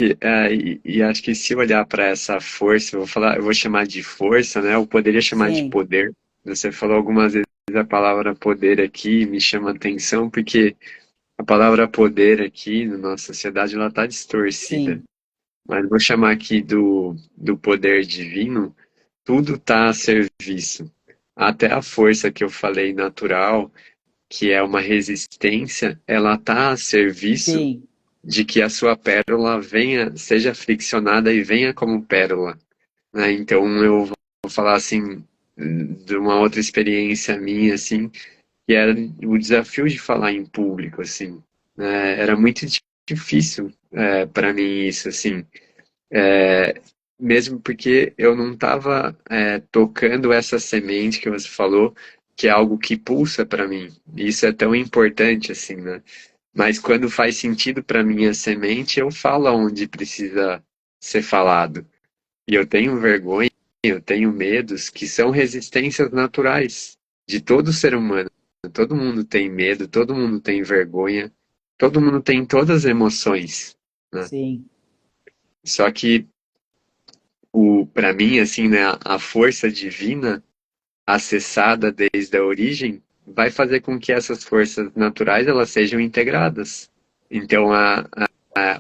e acho que se olhar para essa força, eu vou chamar de força, né? Eu poderia chamar de Sim, poder. Você falou algumas vezes a palavra poder aqui, me chama atenção, porque a palavra poder aqui na nossa sociedade ela está distorcida. sim, Mas vou chamar aqui do poder divino, tudo está a serviço. Até a força que eu falei natural, que é uma resistência, ela está a serviço sim. de que a sua pérola venha, seja friccionada e venha como pérola, né? Então eu vou falar assim de uma outra experiência minha assim, que era o desafio de falar em público assim, né? Era muito difícil para mim isso assim, mesmo porque eu não estava tocando essa semente que você falou, que é algo que pulsa para mim. Isso é tão importante assim, né? Mas quando faz sentido para mim a semente, eu falo onde precisa ser falado. E eu tenho vergonha, eu tenho medos que são resistências naturais de todo ser humano. Todo mundo tem medo, todo mundo tem vergonha, todo mundo tem todas as emoções, né? Sim, Só que para mim, assim, né, a força divina acessada desde a origem vai fazer com que essas forças naturais elas sejam integradas. Então,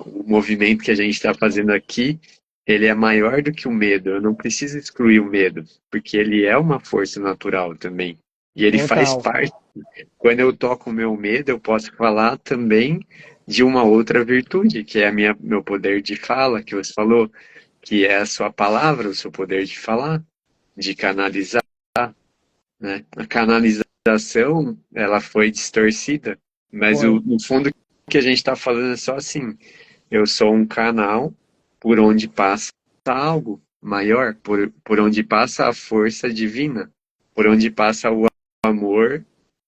o movimento que a gente está fazendo aqui, ele é maior do que o medo. Eu não preciso excluir o medo, porque ele é uma força natural também. E ele faz total. parte. Quando eu toco o meu medo, eu posso falar também de uma outra virtude, que é meu poder de fala, que você falou, que é a sua palavra, o seu poder de falar, de canalizar, né? A canalização, ela foi distorcida, mas Foi. no fundo o que a gente está falando é só assim, eu sou um canal por onde passa algo maior, por onde passa a força divina, por onde passa o amor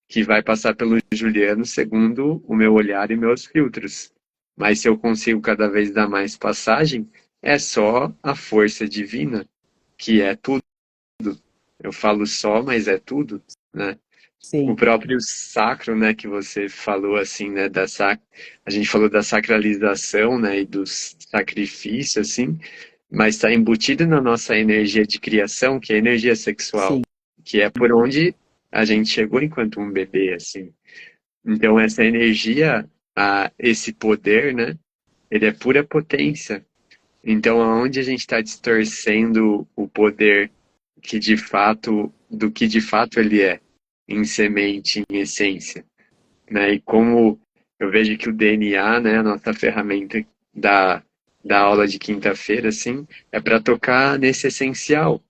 que vai passar pelo Juliano segundo o meu olhar e meus filtros. Mas se eu consigo cada vez dar mais passagem, é só a força divina, que é tudo. Eu falo só, mas é tudo, né? O Sim, próprio sacro, né, que você falou assim, né, a gente falou da sacralização, né, e dos sacrifícios, assim, mas está embutido na nossa energia de criação, que é a energia sexual, sim. que é por onde a gente chegou enquanto um bebê, assim. Então essa energia, esse poder, né, ele é pura potência. Então aonde a gente está distorcendo o poder do que de fato ele é, em semente, em essência, né? E como eu vejo que o DNA, né, a nossa ferramenta da, da aula de quinta-feira, assim, é para tocar nesse essencial,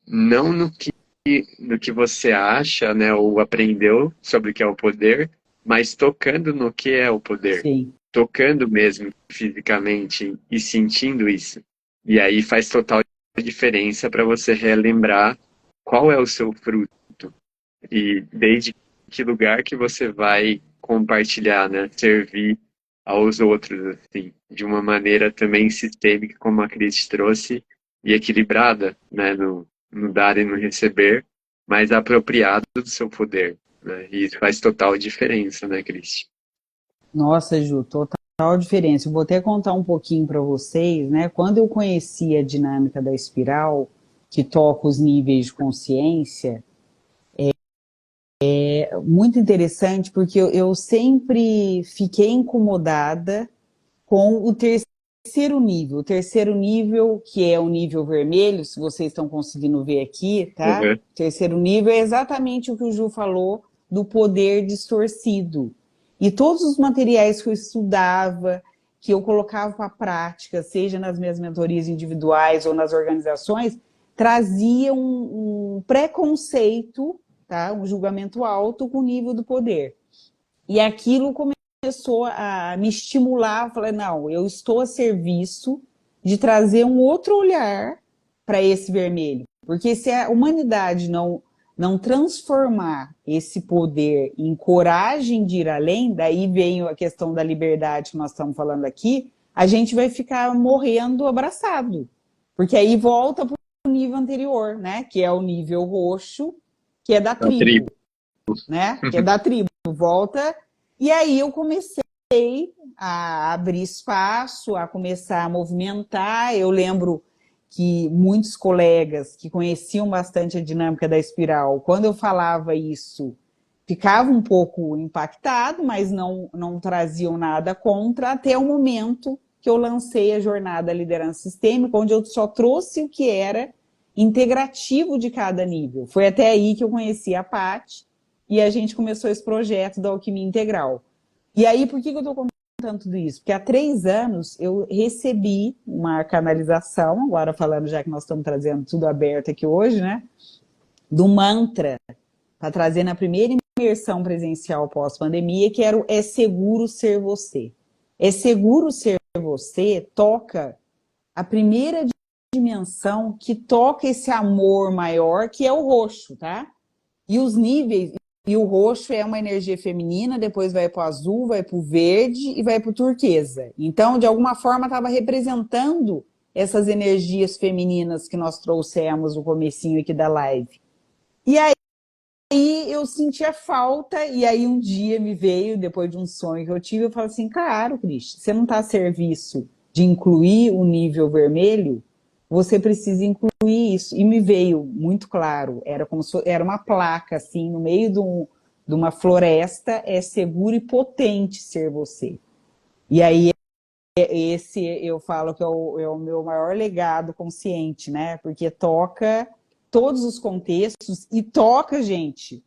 não no que você acha, né, ou aprendeu sobre o que é o poder, mas tocando no que é o poder, Sim. tocando mesmo fisicamente e sentindo isso. E aí faz total diferença para você relembrar qual é o seu fruto e desde que lugar que você vai compartilhar, né, servir aos outros, assim, de uma maneira também sistêmica, como a Cris trouxe, e equilibrada, né, no dar e no receber, mas apropriado do seu poder, né, e isso faz total diferença, né, Cris? Nossa, Ju, total diferença. Eu vou até contar um pouquinho para vocês, né? Quando eu conheci a dinâmica da espiral, que toca os níveis de consciência, é muito interessante porque eu sempre fiquei incomodada com o terceiro nível. O terceiro nível, que é o nível vermelho, se vocês estão conseguindo ver aqui, tá? Uhum. O terceiro nível é exatamente o que o Ju falou do poder distorcido. E todos os materiais que eu estudava, que eu colocava para a prática, seja nas minhas mentorias individuais ou nas organizações, traziam um preconceito, tá? Um julgamento alto com o nível do poder. E aquilo começou a me estimular, eu falei, não, eu estou a serviço de trazer um outro olhar para esse vermelho. Porque se a humanidade não transformar esse poder em coragem de ir além, daí vem a questão da liberdade que nós estamos falando aqui, a gente vai ficar morrendo abraçado. Porque aí volta para o nível anterior, né? Que é o nível roxo, que é da A tribo. tribo, né? Que é da tribo. Volta. E aí eu comecei a abrir espaço, a começar a movimentar. Eu lembro que muitos colegas que conheciam bastante a dinâmica da espiral, quando eu falava isso, ficavam um pouco impactados, mas não traziam nada contra, até o momento que eu lancei a jornada Liderança Sistêmica, onde eu só trouxe o que era integrativo de cada nível. Foi até aí que eu conheci a Paty e a gente começou esse projeto da Alquimia Integral. E aí, por que eu estou contando tudo isso? Porque há 3 anos eu recebi uma canalização, agora falando já que nós estamos trazendo tudo aberto aqui hoje, né? Do mantra, para trazer na primeira imersão presencial pós-pandemia, que era o É Seguro Ser Você. É Seguro Ser Você toca a primeira dimensão que toca esse amor maior, que é o roxo, tá? E os níveis, e o roxo é uma energia feminina, depois vai para o azul, vai para o verde e vai para o turquesa. Então, de alguma forma, estava representando essas energias femininas que nós trouxemos no comecinho aqui da live. E aí eu sentia falta, e aí um dia me veio, depois de um sonho que eu tive, eu falei assim, claro, Cris, você não está a serviço de incluir o nível vermelho? Você precisa incluir isso. E me veio muito claro, era como se era uma placa, assim, no meio de uma floresta, é seguro e potente ser você. E aí, esse eu falo que é o meu maior legado consciente, né? Porque toca todos os contextos e toca, gente,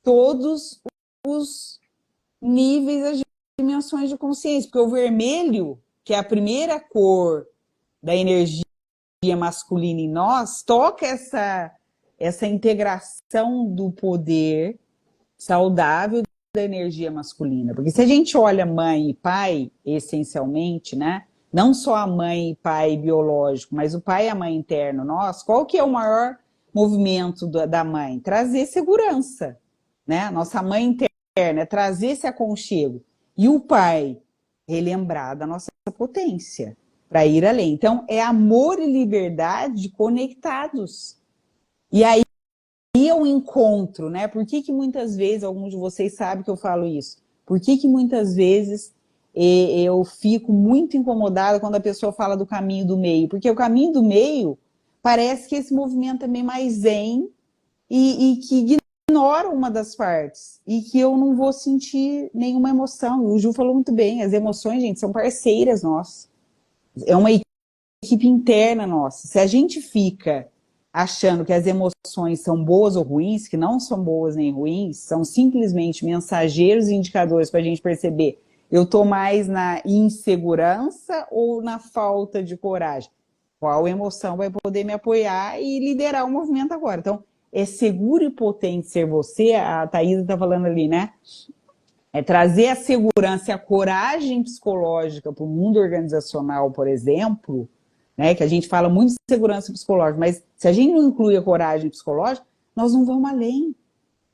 todos os níveis, as dimensões de consciência. Porque o vermelho, que é a primeira cor da energia masculina em nós, toca essa integração do poder saudável da energia masculina. Porque se a gente olha mãe e pai, essencialmente, né? Não só a mãe e pai biológico, mas o pai e a mãe interno, nós, qual que é o maior movimento da mãe? Trazer segurança, né? Nossa mãe interna é trazer esse aconchego. E o pai, relembrar da nossa potência para ir além. Então, é amor e liberdade conectados. E aí é um encontro, né? Por que muitas vezes, alguns de vocês sabem que eu falo isso, por que muitas vezes eu fico muito incomodada quando a pessoa fala do caminho do meio? Porque o caminho do meio parece que esse movimento é meio mais zen e que ignora uma das partes e que eu não vou sentir nenhuma emoção. O Ju falou muito bem, as emoções, gente, são parceiras nossas. É uma equipe interna nossa. Se a gente fica achando que as emoções são boas ou ruins, que não são boas nem ruins, são simplesmente mensageiros e indicadores para a gente perceber eu estou mais na insegurança ou na falta de coragem. Qual emoção vai poder me apoiar e liderar o movimento agora? Então, é seguro e potente ser você, a Thaisa está falando ali, né? É trazer a segurança e a coragem psicológica para o mundo organizacional, por exemplo, né, que a gente fala muito de segurança psicológica, mas se a gente não inclui a coragem psicológica, nós não vamos além.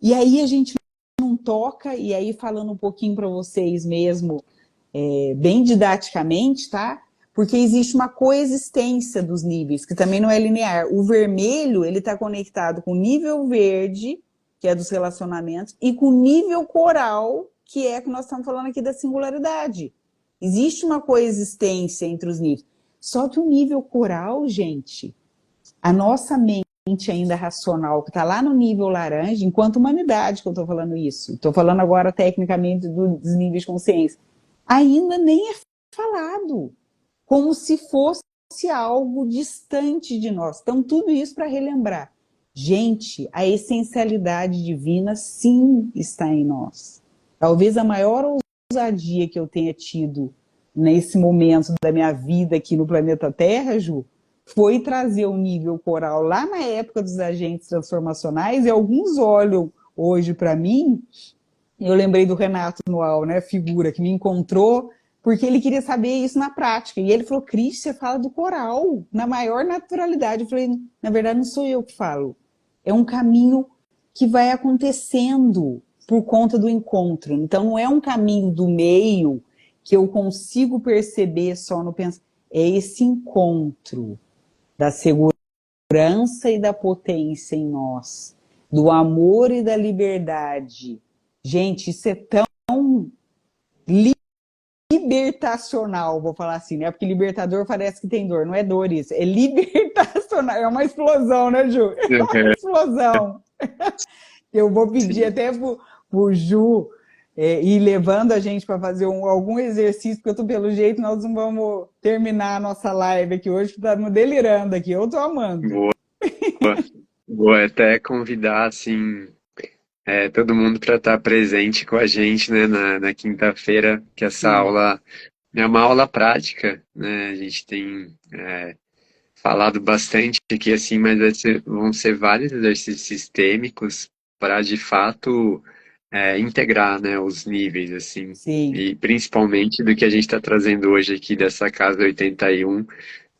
E aí a gente não toca, e aí falando um pouquinho para vocês mesmo, bem didaticamente, tá? Porque existe uma coexistência dos níveis, que também não é linear. O vermelho, ele está conectado com o nível verde, que é dos relacionamentos, e com o nível coral, que é que nós estamos falando aqui da singularidade. Existe uma coexistência entre os níveis. Só que o nível coral, gente, a nossa mente ainda racional, que está lá no nível laranja, enquanto humanidade que eu estou falando isso, estou falando agora tecnicamente dos níveis de consciência, ainda nem é falado, como se fosse algo distante de nós. Então, tudo isso para relembrar. Gente, a essencialidade divina sim está em nós. Talvez a maior ousadia que eu tenha tido nesse momento da minha vida aqui no planeta Terra, Ju, foi trazer o nível coral lá na época dos agentes transformacionais, e alguns olham hoje para mim, eu lembrei do Renato Noal, né, figura que me encontrou, porque ele queria saber isso na prática, e ele falou, Cris, você fala do coral, na maior naturalidade. Eu falei, na verdade não sou eu que falo, é um caminho que vai acontecendo por conta do encontro, então não é um caminho do meio que eu consigo perceber só no pensamento, é esse encontro da segurança e da potência em nós, do amor e da liberdade. Gente, isso é tão libertacional, vou falar assim, né? Porque libertador parece que tem dor, não é dor isso, é libertacional, é uma explosão, né, Ju? É uma explosão. Eu vou pedir Sim. até pro Ju ir levando a gente para fazer algum exercício, porque eu tô, pelo jeito nós não vamos terminar a nossa live aqui hoje, estamos delirando aqui, eu tô amando. Vou, vou até convidar, assim, todo mundo para estar presente com a gente, né, na quinta-feira, que essa Sim, aula é uma aula prática, né? A gente tem falado bastante aqui, assim, mas vão ser vários exercícios sistêmicos para, de fato, integrar, né, os níveis, assim, sim, e principalmente do que a gente está trazendo hoje aqui dessa Casa 81,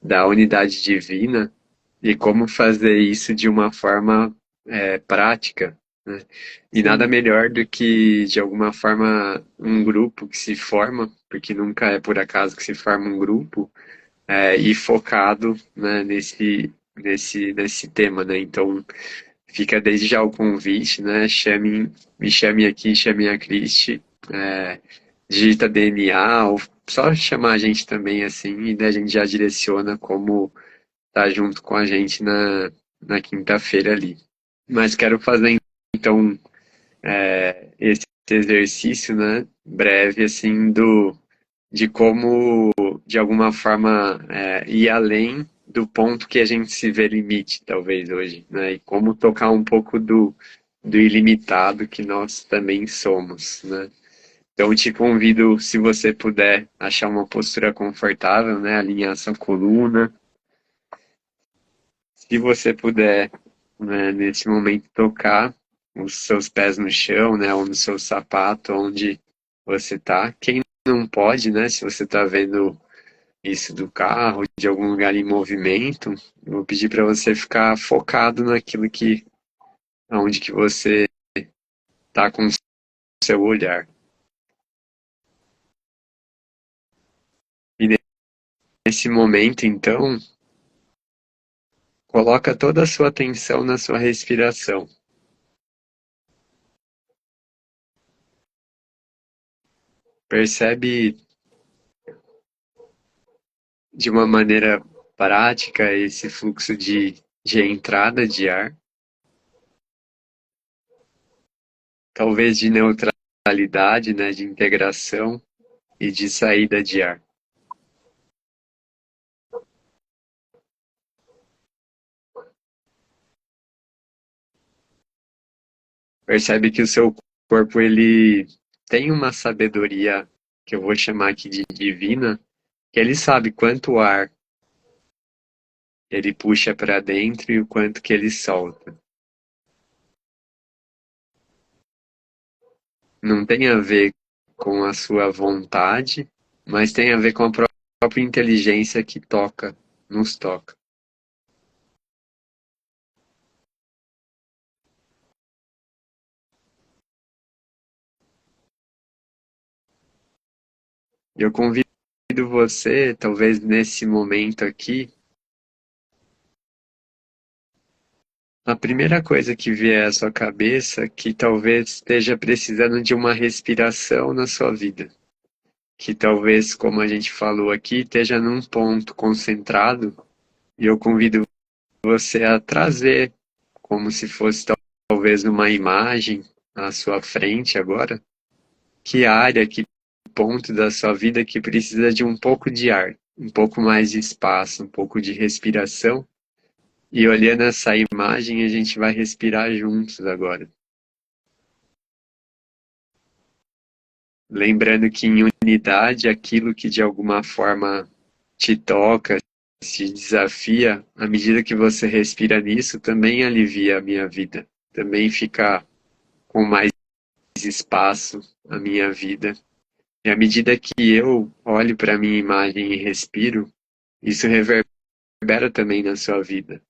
da unidade divina, e como fazer isso de uma forma prática, né? E nada sim, melhor do que, de alguma forma, um grupo que se forma, porque nunca é por acaso que se forma um grupo, e focado, né, nesse tema, né? Então, fica desde já o convite, né? Me chame aqui, chame a Cristi, digita DNA, ou só chamar a gente também assim, e daí a gente já direciona como tá junto com a gente na quinta-feira ali. Mas quero fazer então esse exercício, né, breve assim de como de alguma forma ir além do ponto que a gente se vê limite, talvez hoje, né, e como tocar um pouco do ilimitado que nós também somos, né. Então te convido, se você puder, achar uma postura confortável, né, alinhar sua coluna. Se você puder, né, nesse momento, tocar os seus pés no chão, né, ou no seu sapato, onde você tá. Quem não pode, né, se você tá vendo isso do carro, de algum lugar em movimento, eu vou pedir para você ficar focado naquilo aonde que você tá com o seu olhar. E nesse momento, então, coloca toda a sua atenção na sua respiração. Percebe de uma maneira prática esse fluxo de entrada de ar, talvez de neutralidade, né, de integração e de saída de ar. Percebe que o seu corpo ele tem uma sabedoria que eu vou chamar aqui de divina, que ele sabe quanto ar ele puxa para dentro e o quanto que ele solta. Não tem a ver com a sua vontade, mas tem a ver com a própria inteligência que toca, nos toca. Eu convido você, talvez nesse momento aqui, a primeira coisa que vier à sua cabeça, que talvez esteja precisando de uma respiração na sua vida, que talvez, como a gente falou aqui, esteja num ponto concentrado, e eu convido você a trazer, como se fosse talvez uma imagem à sua frente agora, que área, que ponto da sua vida que precisa de um pouco de ar, um pouco mais de espaço, um pouco de respiração. E olhando essa imagem, a gente vai respirar juntos agora. Lembrando que em unidade, aquilo que de alguma forma te toca, te desafia, à medida que você respira nisso, também alivia a minha vida. Também fica com mais espaço a minha vida. E à medida que eu olho para a minha imagem e respiro, isso reverbera também na sua vida.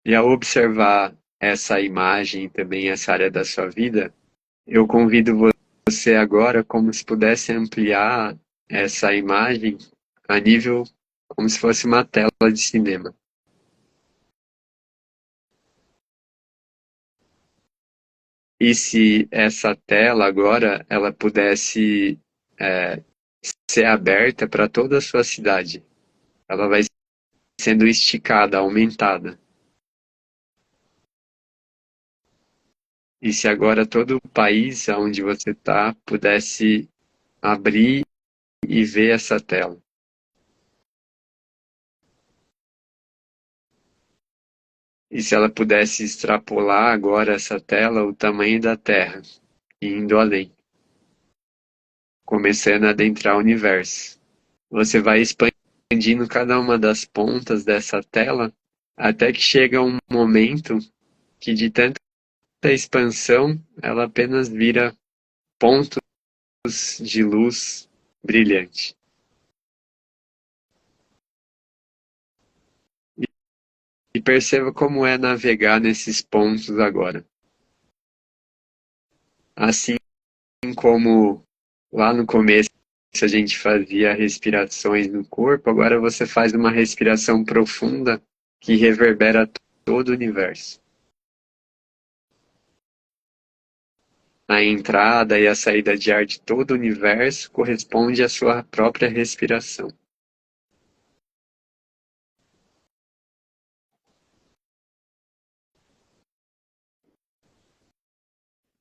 E ao observar essa imagem e também essa área da sua vida, eu convido você agora como se pudesse ampliar essa imagem a nível como se fosse uma tela de cinema. E se essa tela agora ela pudesse é, ser aberta para toda a sua cidade, ela vai sendo esticada, aumentada. E se agora todo o país onde você está pudesse abrir e ver essa tela? E se ela pudesse extrapolar agora essa tela o tamanho da Terra, indo além, começando a adentrar o universo? Você vai expandindo cada uma das pontas dessa tela até que chega um momento que de tanta expansão ela apenas vira pontos de luz brilhante. E perceba como é navegar nesses pontos agora. Assim como lá no começo a gente fazia respirações no corpo, agora você faz uma respiração profunda que reverbera todo o universo. A entrada e a saída de ar de todo o universo corresponde à sua própria respiração.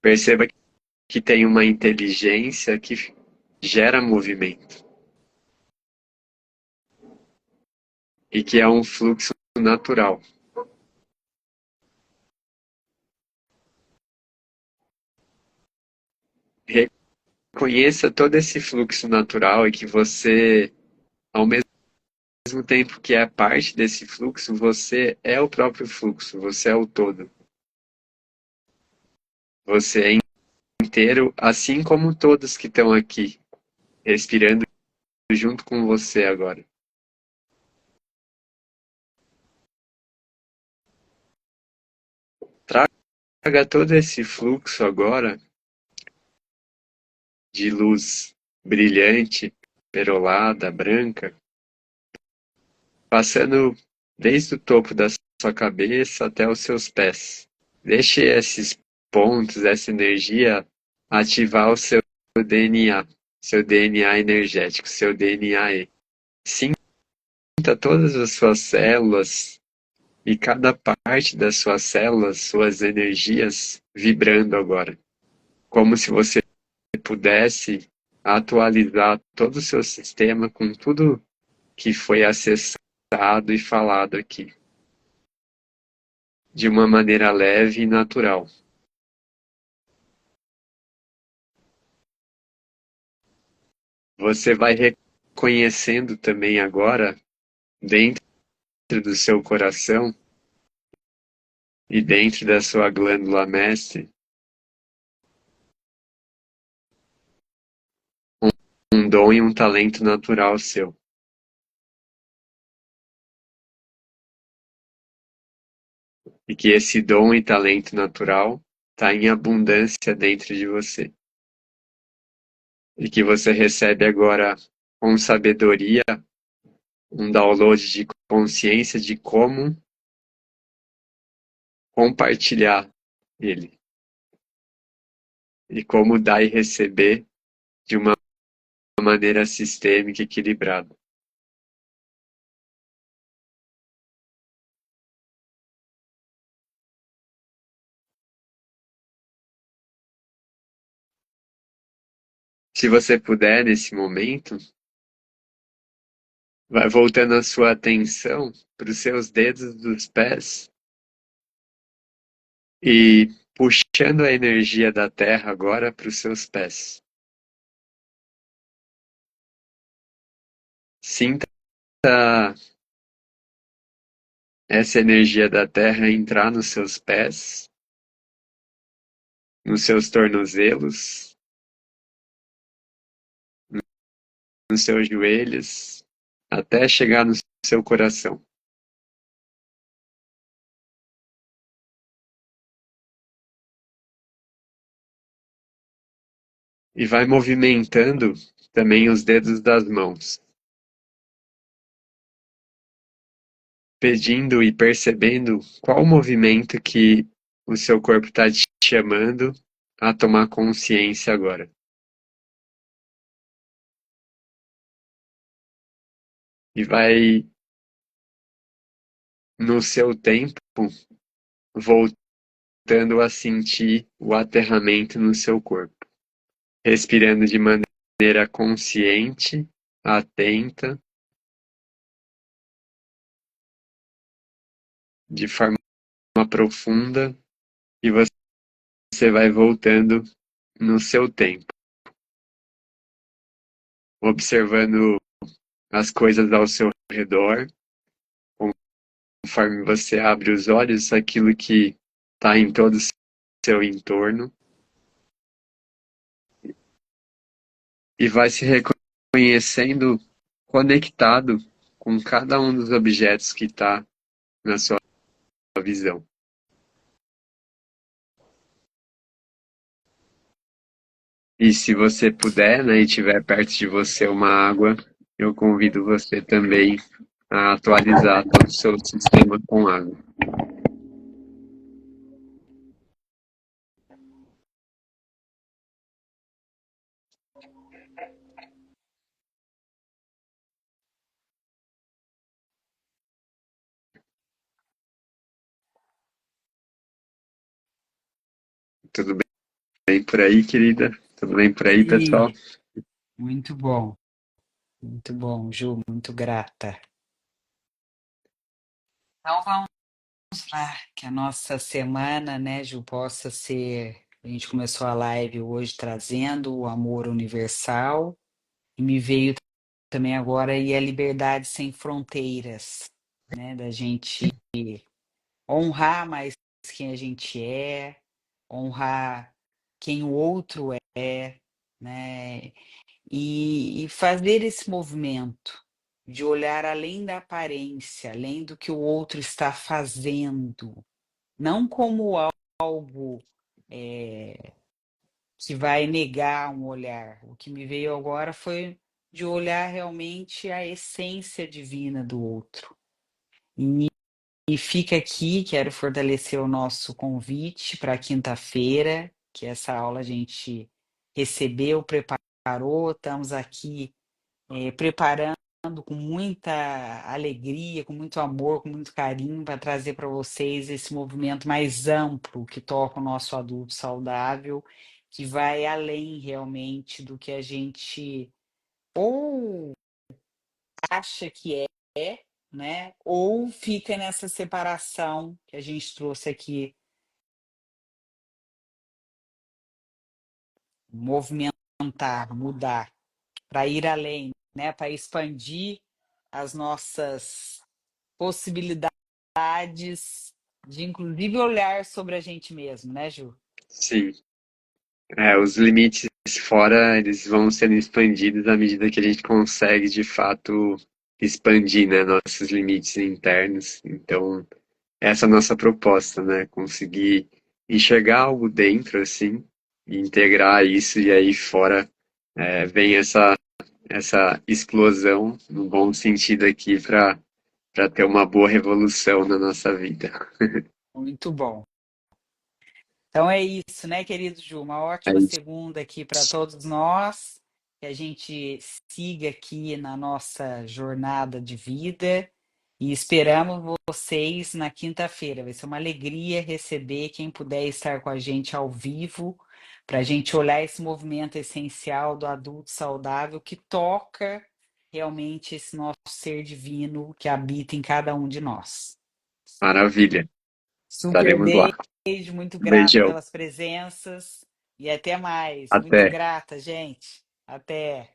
Perceba que tem uma inteligência que gera movimento e que é um fluxo natural. Reconheça todo esse fluxo natural e que você, ao mesmo tempo que é parte desse fluxo, você é o próprio fluxo, você é o todo. Você é inteiro, assim como todos que estão aqui, respirando junto com você agora. Traga todo esse fluxo agora de luz brilhante, perolada, branca, passando desde o topo da sua cabeça até os seus pés. Deixe esses pontos, essa energia ativar o seu DNA energético, seu DNA. Sinta todas as suas células e cada parte das suas células, suas energias vibrando agora, como se você pudesse atualizar todo o seu sistema com tudo que foi acessado e falado aqui, de uma maneira leve e natural. Você vai reconhecendo também agora, dentro do seu coração e dentro da sua glândula mestre, um dom e um talento natural seu. E que esse dom e talento natural está em abundância dentro de você. E que você recebe agora com sabedoria um download de consciência de como compartilhar ele. E como dar e receber de uma maneira sistêmica e equilibrada. Se você puder, nesse momento, vai voltando a sua atenção para os seus dedos dos pés e puxando a energia da terra agora para os seus pés. Sinta essa energia da terra entrar nos seus pés, nos seus tornozelos, nos seus joelhos, até chegar no seu coração. E vai movimentando também os dedos das mãos. pedindo e percebendo qual o movimento que o seu corpo está te chamando a tomar consciência agora. E vai, no seu tempo, voltando a sentir o aterramento no seu corpo, respirando de maneira consciente, atenta, de forma profunda, e você vai voltando no seu tempo, observando as coisas ao seu redor, conforme você abre os olhos, aquilo que está em todo o seu entorno, e vai se reconhecendo conectado com cada um dos objetos que está na sua visão. E se você puder, né, e tiver perto de você uma água, eu convido você também a atualizar todo o seu sistema com água. Tudo bem por aí, querida? Tudo bem por aí, pessoal? Sim, muito bom, Ju, muito grata. Então vamos lá, que a nossa semana, né, Ju, possa ser. A gente começou a live hoje trazendo o amor universal, e me veio também agora aí a liberdade sem fronteiras, né, da gente honrar mais quem a gente é, honrar quem o outro é, né? E fazer esse movimento de olhar além da aparência, além do que o outro está fazendo, não como algo que vai negar um olhar. O que me veio agora foi de olhar realmente a essência divina do outro. E fica aqui, quero fortalecer o nosso convite para quinta-feira, que essa aula a gente recebeu, preparou, estamos aqui preparando com muita alegria, com muito amor, com muito carinho, para trazer para vocês esse movimento mais amplo que toca o nosso adulto saudável, que vai além realmente do que a gente ou acha que é, né? Ou fica nessa separação que a gente trouxe aqui, movimentar, mudar, para ir além, né? Para expandir as nossas possibilidades de, inclusive, olhar sobre a gente mesmo, né, Ju? Sim. Os limites fora, eles vão sendo expandidos à medida que a gente consegue, de fato, expandir, né, nossos limites internos. Então, essa é a nossa proposta, né? Conseguir enxergar algo dentro, assim, e integrar isso, e aí fora vem essa explosão, no bom sentido aqui, para ter uma boa revolução na nossa vida. Muito bom. Então é isso, né, querido Ju? Uma É ótima isso. segunda aqui para todos nós, que a gente siga aqui na nossa jornada de vida e esperamos vocês na quinta-feira. Vai ser uma alegria receber quem puder estar com a gente ao vivo, para a gente olhar esse movimento essencial do adulto saudável que toca realmente esse nosso ser divino que habita em cada um de nós. Maravilha. Super Estaremos lá. beijo, muito Um grata beijão. pelas presenças e até mais. Muito Até. grata, gente. Até.